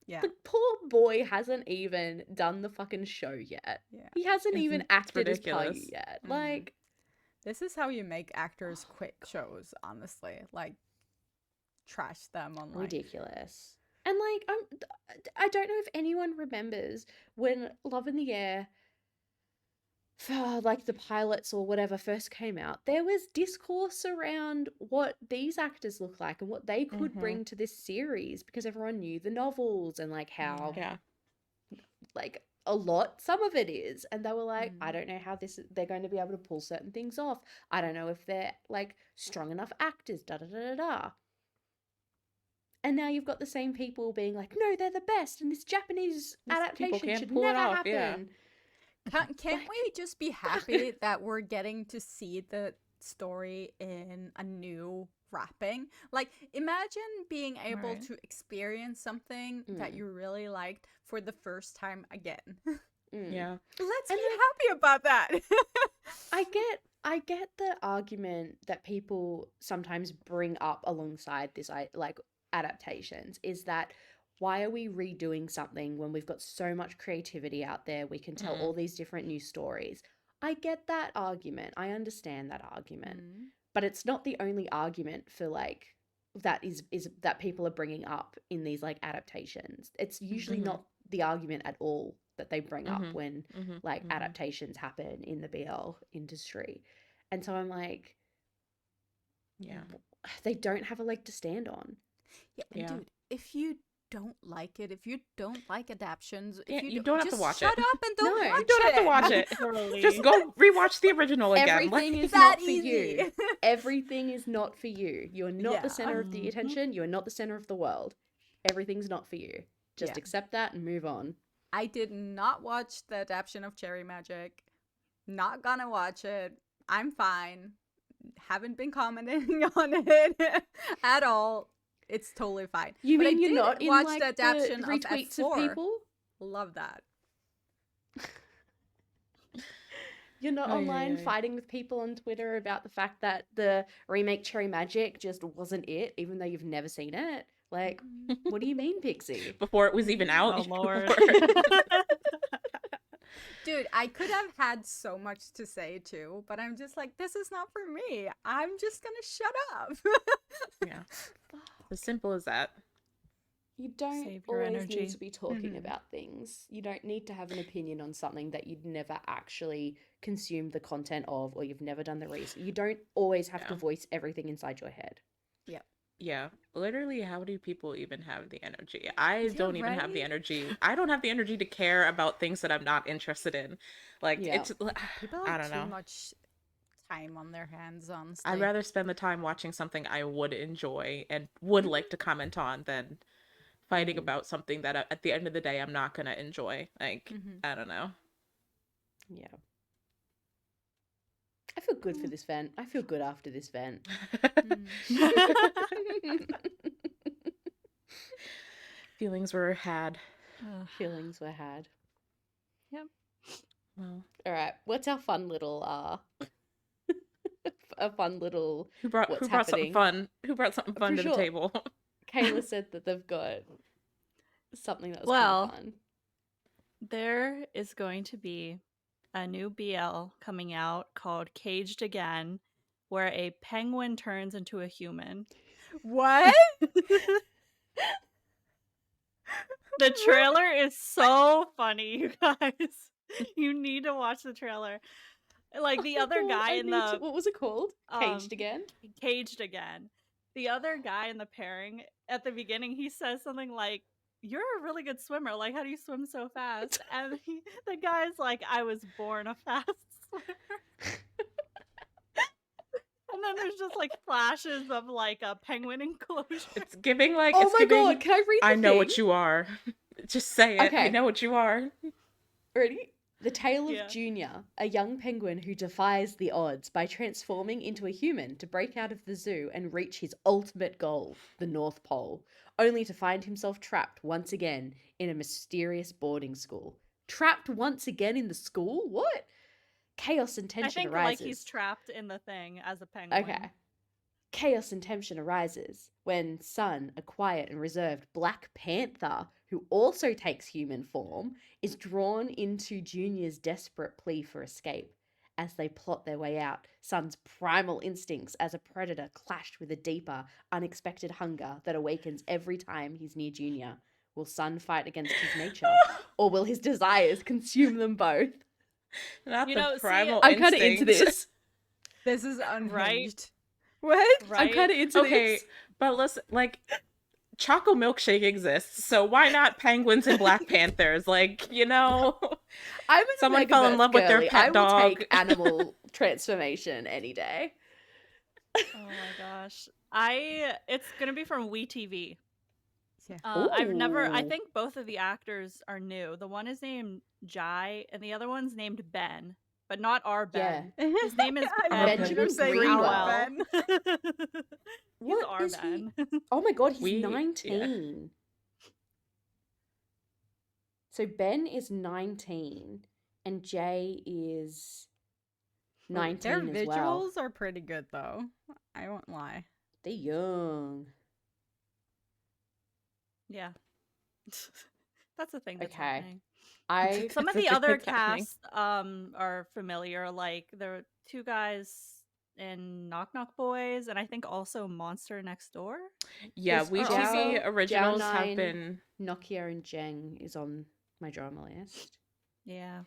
Yeah. The poor boy hasn't even done the fucking show yet. Yeah. He hasn't even acted as ridiculous. Payu yet. Like... This is how you make actors quit shows, honestly. Like, trash them online. Ridiculous. And, like, I don't know if anyone remembers when Love in the Air, like the pilots or whatever first came out, there was discourse around what these actors look like and what they could bring to this series, because everyone knew the novels and like how like a lot, some of it is, and they were like, I don't know how they're going to be able to pull certain things off. I don't know if they're like strong enough actors, da da da da da. And now you've got the same people being like, no, they're the best, and this Japanese adaptation should never happen. Yeah. Can't we just be happy that we're getting to see the story in a new wrapping? Like, imagine being able to experience something that you really liked for the first time again. Yeah. Let's be happy about that. I get the argument that people sometimes bring up alongside this, like, adaptations, is that why are we redoing something when we've got so much creativity out there? We can tell all these different new stories. I get that argument. I understand that argument. But it's not the only argument for like that is that people are bringing up in these like adaptations. It's usually not the argument at all that they bring up when like adaptations happen in the BL industry. And so I'm like, they don't have a leg to stand on. Yeah. Dude, if you don't like it, if you don't like adaptions, if you don't have to watch it. Shut up and don't watch it. You don't have to watch it. Just go rewatch the original again. Everything is not for you. Everything is not for you. You're not the center of the attention. You're not the center of the world. Everything's not for you. Just accept that and move on. I did not watch the adaptation of Cherry Magic. Not gonna watch it. I'm fine. Haven't been commenting on it at all. It's totally fine. You but mean I you're did not in watch like the adaptation the retweets of of people? Love that. You're not online fighting with people on Twitter about the fact that the remake Cherry Magic just wasn't it, even though you've never seen it? Like, what do you mean, Pixie? Before it was even out? Oh, Lord. Dude, I could have had so much to say too, but I'm just like, this is not for me. I'm just gonna shut up. Yeah. As simple as that. You don't Save your always energy. need to be talking about things. You don't need to have an opinion on something that you'd never actually consumed the content of, or you've never done the research. You don't always have to voice everything inside your head. Yeah. Literally, how do people even have the energy? I don't even have the energy. I don't have the energy to care about things that I'm not interested in. Like, it's, People I have don't know. too much time on their hands, honestly. I'd rather spend the time watching something I would enjoy and would like to comment on than fighting about something that at the end of the day I'm not gonna enjoy. Like, I don't know. Yeah. I feel good for this vent. I feel good after this vent. Feelings were had. Feelings were had. Yep. Well, all right. What's our fun little a fun little who brought something fun? Who brought something fun to the table? Kayla said that they've got something that was kind of fun. There is going to be a new BL coming out called Caged Again, where a penguin turns into a human. What? The trailer is so funny, you guys. You need to watch the trailer. Like the other guy in the what was it called? Caged Again? Caged Again. The other guy in the pairing at the beginning, he says something like, "You're a really good swimmer. Like, how do you swim so fast?" And the guy's like, "I was born a fast swimmer." And then there's just like flashes of like a penguin enclosure. It's giving like, oh my god, can I read the I know thing? what you are. Just say it. Okay. I know what you are. Ready? The tale of Junior, a young penguin who defies the odds by transforming into a human to break out of the zoo and reach his ultimate goal, the North Pole, only to find himself trapped once again in a mysterious boarding school. Trapped once again in the school? What? Chaos and tension arises. I think like he's trapped in the thing as a penguin. Okay. Chaos and tension arises when Sun, a quiet and reserved Black Panther, who also takes human form, is drawn into Junior's desperate plea for escape. As they plot their way out, Sun's primal instincts as a predator clash with a deeper, unexpected hunger that awakens every time he's near Junior. Will Sun fight against his nature, or will his desires consume them both? Not the primal I'm kind of into this. This is unhinged. Right? What? Right? I'm kind of into this. Okay, but listen, like, Choco Milkshake exists, so why not penguins and Black Panthers? Like, you know, someone fell in love with their pet dog. I will take animal transformation any day. Oh my gosh. It's gonna be from WeTV. Yeah. I think both of the actors are new. The one is named Jai and the other one's named Ben, but not our Ben. Yeah. His name is Benjamin Greenwell. He's our Ben. Oh my god, he's 19. Yeah. So Ben is 19 and Jay is 19 Their as well. visuals are pretty good though. I won't lie. They're young. Yeah. That's the thing that's okay. happening. Some of That's the other happening. casts are familiar. Like there are two guys in Knock Knock Boys, and I think also Monster Next Door. Yeah, WeTV originals Zhao have 9, been Nokia and Zheng is on my drama list. Yeah.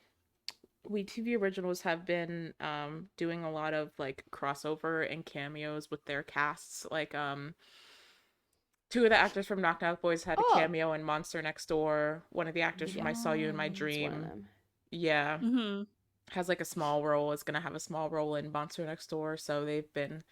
WeTV originals have been doing a lot of like crossover and cameos with their casts. Like two of the actors from Knock Knock Boys had a cameo in Monster Next Door. One of the actors from I Saw You in My Dream. Yeah. Mm-hmm. Has like a small role, is gonna have a small role in Monster Next Door. So they've been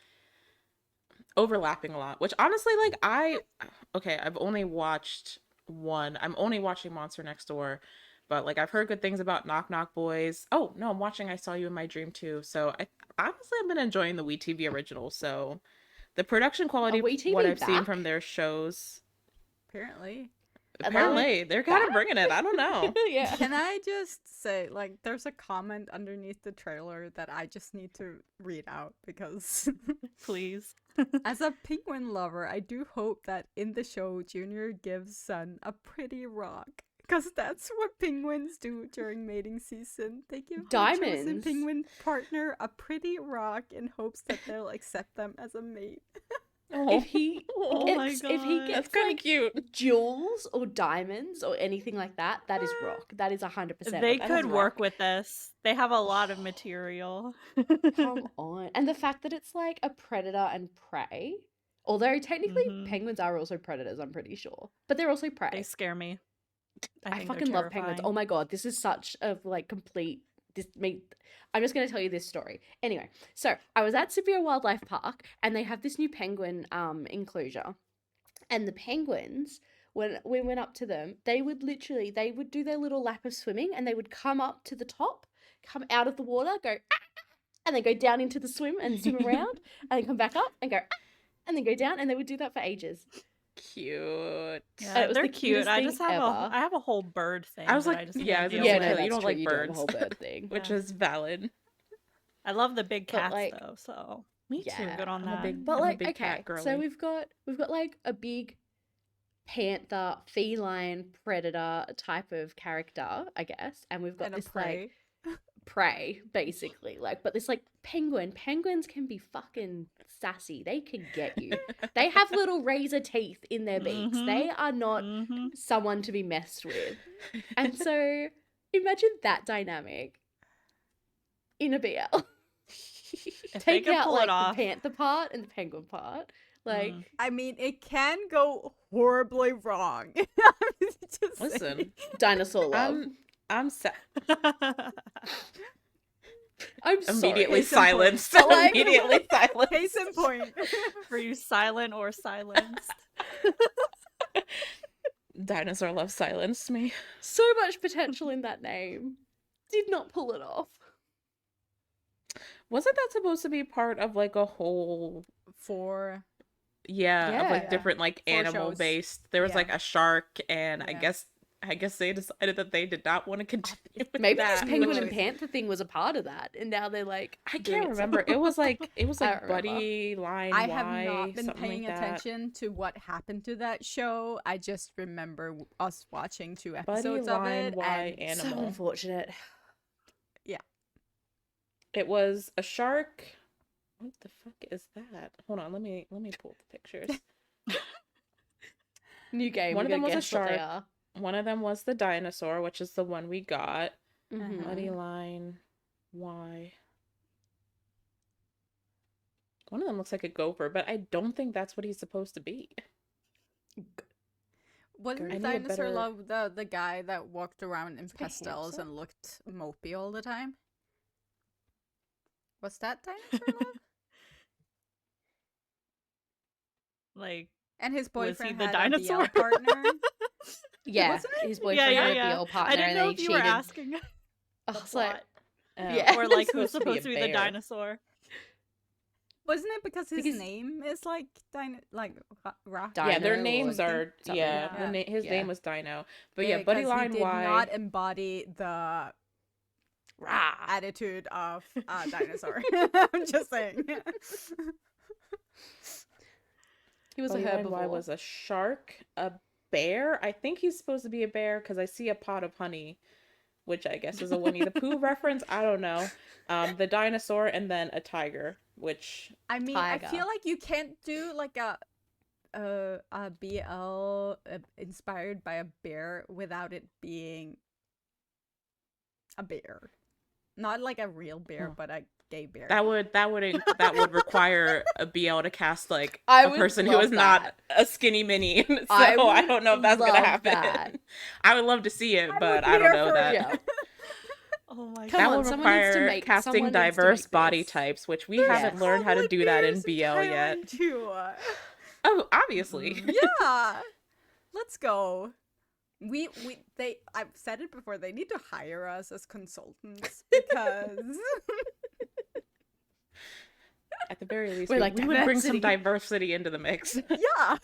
overlapping a lot. Which honestly, like I've only watched one. I'm only watching Monster Next Door. But like I've heard good things about Knock Knock Boys. Oh no, I'm watching I Saw You in My Dream too. So I honestly have been enjoying the WeTV original. So the production quality, what I've seen from their shows, apparently they're kind of bringing it. I don't know. Yeah. Can I just say, like, there's a comment underneath the trailer that I just need to read out because, please. As a penguin lover, I do hope that in the show, Junior gives Sun a pretty rock. Because that's what penguins do during mating season. They give their chosen penguin partner a pretty rock in hopes that they'll accept them as a mate. If he gets that's kind of cute, jewels or diamonds or anything like that, that is rock. That is 100%. They could work with this. They have a lot of material. Come on, and the fact that it's like a predator and prey. Although technically penguins are also predators, I'm pretty sure, but they're also prey. They scare me. I fucking love penguins. Oh my god, this is such a like complete. I'm just going to tell you this story. Anyway, so I was at Severe Wildlife Park and they have this new penguin enclosure. And the penguins, when we went up to them, they would do their little lap of swimming and they would come up to the top, come out of the water, go, and then go down into the swim and swim around and then come back up and go, and then go down, and they would do that for ages. Cute. Yeah, And it was they're the cute. cutest I thing just have ever. I have a whole bird thing I was that like, I just yeah, I can't was deal gonna Yeah, say, no, with. Kayla, you that's don't true. like You do have a birds, whole bird thing. which Yeah. is valid. I love the big But, cats like, though, so Me Yeah. too. good on I'm a that. big, But I'm a like, big okay, cat girly. so we've got like a big panther, feline predator type of character, I guess, and we've got And a this prey. like prey, basically. Like, but this like penguin. Penguins can be fucking sassy. They can get you. They have little razor teeth in their beaks. Mhm. They are not Mm-hmm. someone to be messed with. And so imagine that dynamic in a BL. If they Take could out pull it like the off. panther part and the penguin part. Like, I mean, it can go horribly wrong. I'm just Listen, saying. dinosaur love. I'm I'm sorry. immediately Case in point. silenced. But, like- Immediately silenced. Case in point. Were you silent or silenced? Dinosaur love silenced me. So much potential in that name. Did not pull it off. Wasn't that supposed to be part of like a whole For of Yeah. like different like 4 animal shows. based? There was Yeah. like a shark, and Yeah. I guess they decided that they did not want to continue with Maybe that. this penguin which and is- panther thing was a part of that, and now they're like. I doing can't it remember. some- It was like I don't remember. Buddy Line I Y, have not been something paying like that. attention to what happened to that show. I just remember us watching 2 Buddy episodes of Line it, Y and So animal. unfortunate. It was a shark. What the fuck is that? Hold on, let me pull the pictures. New game. One we of them gotta was a guess what they shark. are. One of them was the dinosaur, which is the one we got. Mhm. Buddy Line Y. One of them looks like a gopher, but I don't think that's what he's supposed to be. wasn't I need a Dinosaur better- Love the guy that walked around in a pastels hamster? and looked mopey all the time? Was that Dinosaur Love? Like, And his Was he boyfriend the had dinosaur? a BL partner. Yeah, Wasn't it? his boyfriend had a BL partner, I didn't and know then if he you cheated. were asking Oh, the it's like, plot. Yeah. Or like It's who's supposed to be the bear. dinosaur. Wasn't it because his Because- name is like Ra? Yeah, their Dino or names are something. yeah. Yeah. His Yeah. name was Dino, but yeah, Buddy because Line he did Y. not embody the Rah. attitude of a dinosaur. I'm just saying. He was Buddy a Line herbivore. Y was a shark, a bear. I think he's supposed to be a bear because I see a pot of honey, which I guess is a Winnie the Pooh reference. I don't know. The dinosaur, and then a tiger, which I mean, I Tiger. feel like you can't do like a BL inspired by a bear without it being a bear. Not like a real bear, Huh. but a gay bear. that would require a BL to cast like I a would person who love is not that. a skinny mini. So I I would don't know if that's gonna love happen. that. I would love to see it, I'm but here I don't know for that. it. Yeah. Oh my Come That on, would someone needs to require make- casting someone needs to diverse make body this. types, which we There's haven't learned how to do that in Probably BL bears in yet. Thailand too. Oh, obviously. Yeah. Let's go. I've said it before, they need to hire us as consultants because At the very least, We're we, like, we would bring some diversity. diversity into the mix. yeah.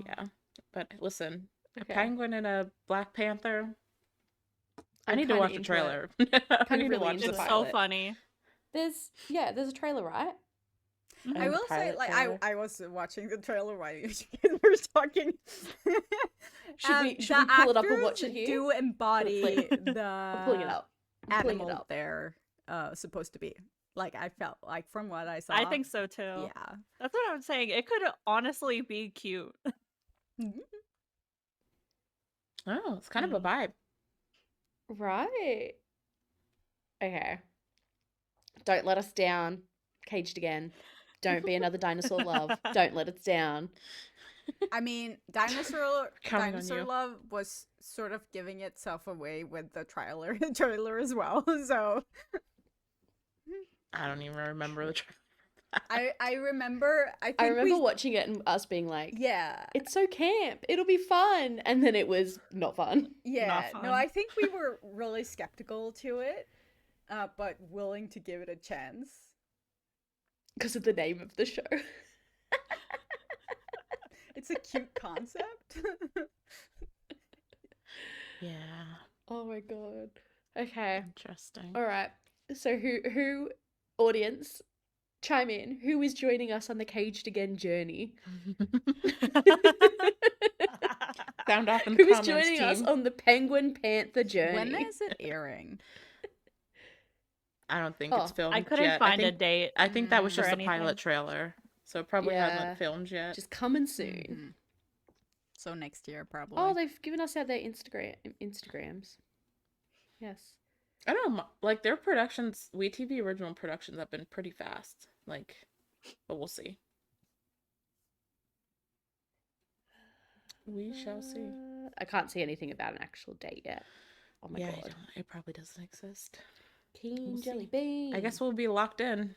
Yeah. But listen, Okay. a penguin and a Black Panther. I I'm need to kinda watch the into trailer. it. I Kind of need to really watch into the It's it. so pilot. funny. There's a trailer, right? I And will say, pilot like, trailer. I was watching the trailer while you guys were talking. Should we pull it up and watch it here? Do embody Play- the I'm pulling it up. I'm pulling it animal up. they're supposed to be. Like, I felt like from what I saw. I think so too. Yeah. That's what I'm saying. It could honestly be cute. Oh, it's kind of a vibe. Right. Okay. Don't let us down. Caged again. Don't be another dinosaur love. Don't let us down. I mean, Dinosaur Counting on you. Love was sort of giving itself away with the trailer as well. So I don't even remember the trailer. I remember. I remember watching it and us being like, Yeah. it's so camp. It'll be fun. And then it was not fun. Yeah. fun. No, I think we were really skeptical to it, but willing to give it a chance. Because of the name of the show. It's a cute concept. Yeah. Oh my god. Okay. Interesting. All right. So who audience chime in? Who is joining us on the Caged Again journey? Sound off in the Who is comments, joining us team. on the Penguin Panther journey? When is it airing? I don't think it's filmed I couldn't yet. find a date. I think that was for just a anything. pilot trailer, so it probably Yeah. hasn't filmed yet. Just coming soon. Mm-hmm. So next year, probably. Oh, they've given us out their Instagrams. Yes. I don't know, like their productions, WeTV original productions have been pretty fast. Like, but we'll see. We shall see. I can't see anything about an actual date yet. Oh my god. It probably doesn't exist. Keen We'll jelly see. bean. I guess we'll be locked in.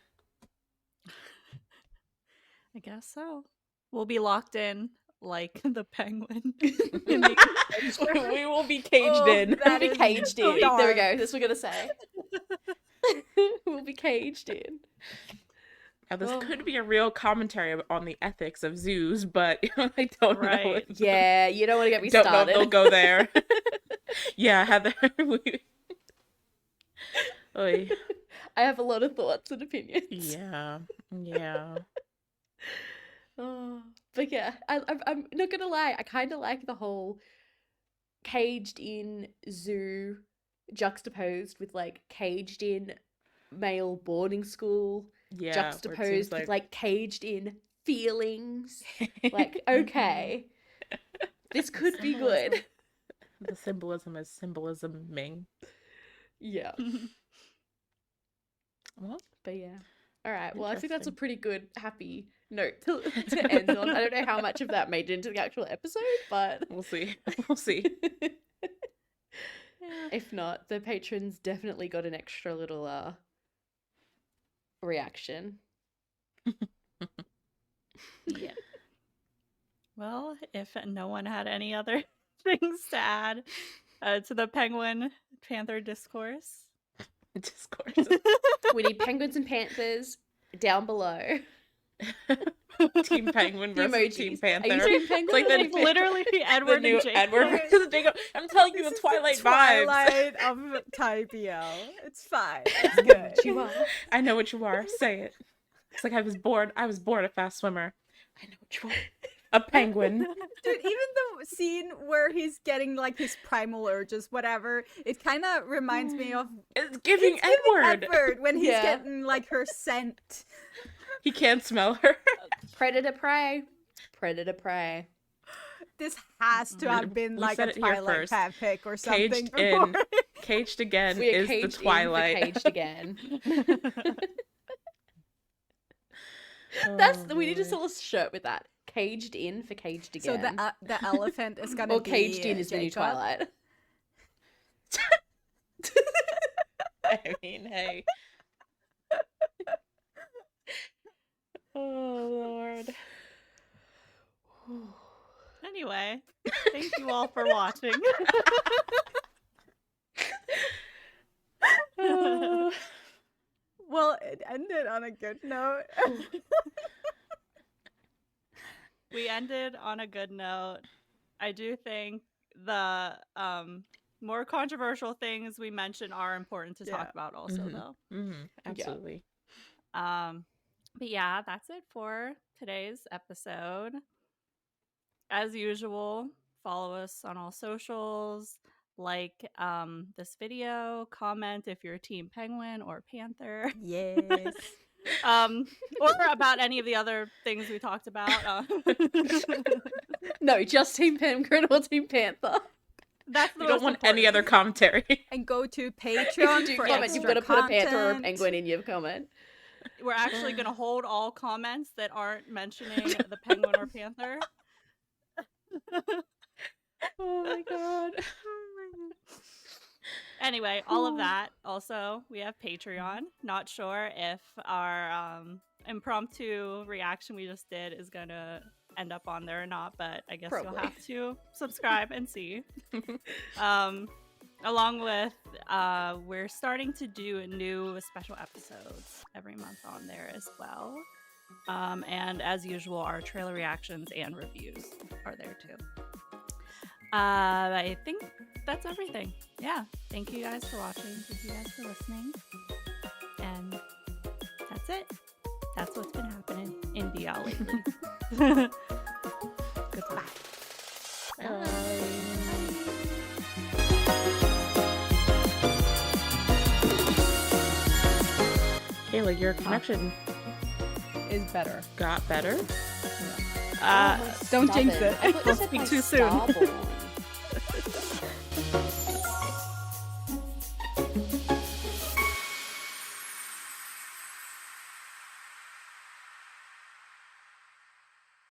I guess so. We'll be locked in like the penguin. We will be caged in. We'll be caged in. dark. There we go. That's what we're gonna say. We'll be caged in. Now, this could be a real commentary on the ethics of zoos, but I don't know. If, Yeah, you don't want to get me don't started. know if they'll go there. Yeah, Heather. Oy. I have a lot of thoughts and opinions. Yeah. Oh, but yeah, I'm not gonna lie. I kind of like the whole caged in zoo juxtaposed with like caged in male boarding school. Yeah. Juxtaposed with like caged in feelings. Like, okay, this could be good. The symbolism is symbolisming. Yeah. Well, But yeah. All right. Well, I think that's a pretty good, happy note to end on. I don't know how much of that made it into the actual episode, but we'll see. We'll see. If not, the patrons definitely got an extra little reaction. Yeah. Well, if no one had any other things to add to the Penguin Panther discourse. We need penguins and panthers down below. Team Penguin versus Team Panther. Are you Team Penguin? It's like It's literally Edward the new and Jacob. Edward versus Jacob. I'm telling you, the Twilight vibes. Twilight of Thai BL. It's fine. It's good. You are. I know what you are. Say it. It's like I was bored a fast swimmer. I know what you are. A penguin. Dude, even the scene where he's getting like his primal urges, whatever, it kind of reminds me of It's giving Edward when he's getting like her scent. He can't smell her. Predator prey. Predator prey. This has to have been We like said a it here Twilight first. fanfic or something. Caged before. in. Caged again We are is caged the Twilight. in for caged again. We need to sell a shirt with that. Caged in for caged again. So the elephant is gonna or be caged in is the new Jacob. Twilight. I mean, hey. Oh, Lord. Anyway, thank you all for watching. Well, it ended on a good note. We ended on a good note. I do think the more controversial things we mentioned are important to talk about also, though. Absolutely. But yeah, that's it for today's episode. As usual, follow us on all socials, like this video, comment if you're Team Penguin or Panther. Yes. Or about any of the other things we talked about. No, just Team Penguin or Team Panther. That's the You don't want any other commentary. And go to Patreon for comment. extra You've got to put a panther or a content. penguin in your comment. We're actually going to hold all comments that aren't mentioning the penguin or panther. Oh my god. Anyway, all of that. Also, we have Patreon. Not sure if our impromptu reaction we just did is going to end up on there or not, but I guess Probably. you'll have to subscribe and see. Along with, we're starting to do new special episodes every month on there as well. And as usual, our trailer reactions and reviews are there too. I think that's everything. Yeah. Thank you guys for watching. Thank you guys for listening. And that's it. That's what's been happening in DL lately. Goodbye. Bye. Kayla, your connection is better. got better. Don't jinx it. I thought you said Speak my too soon. starborn.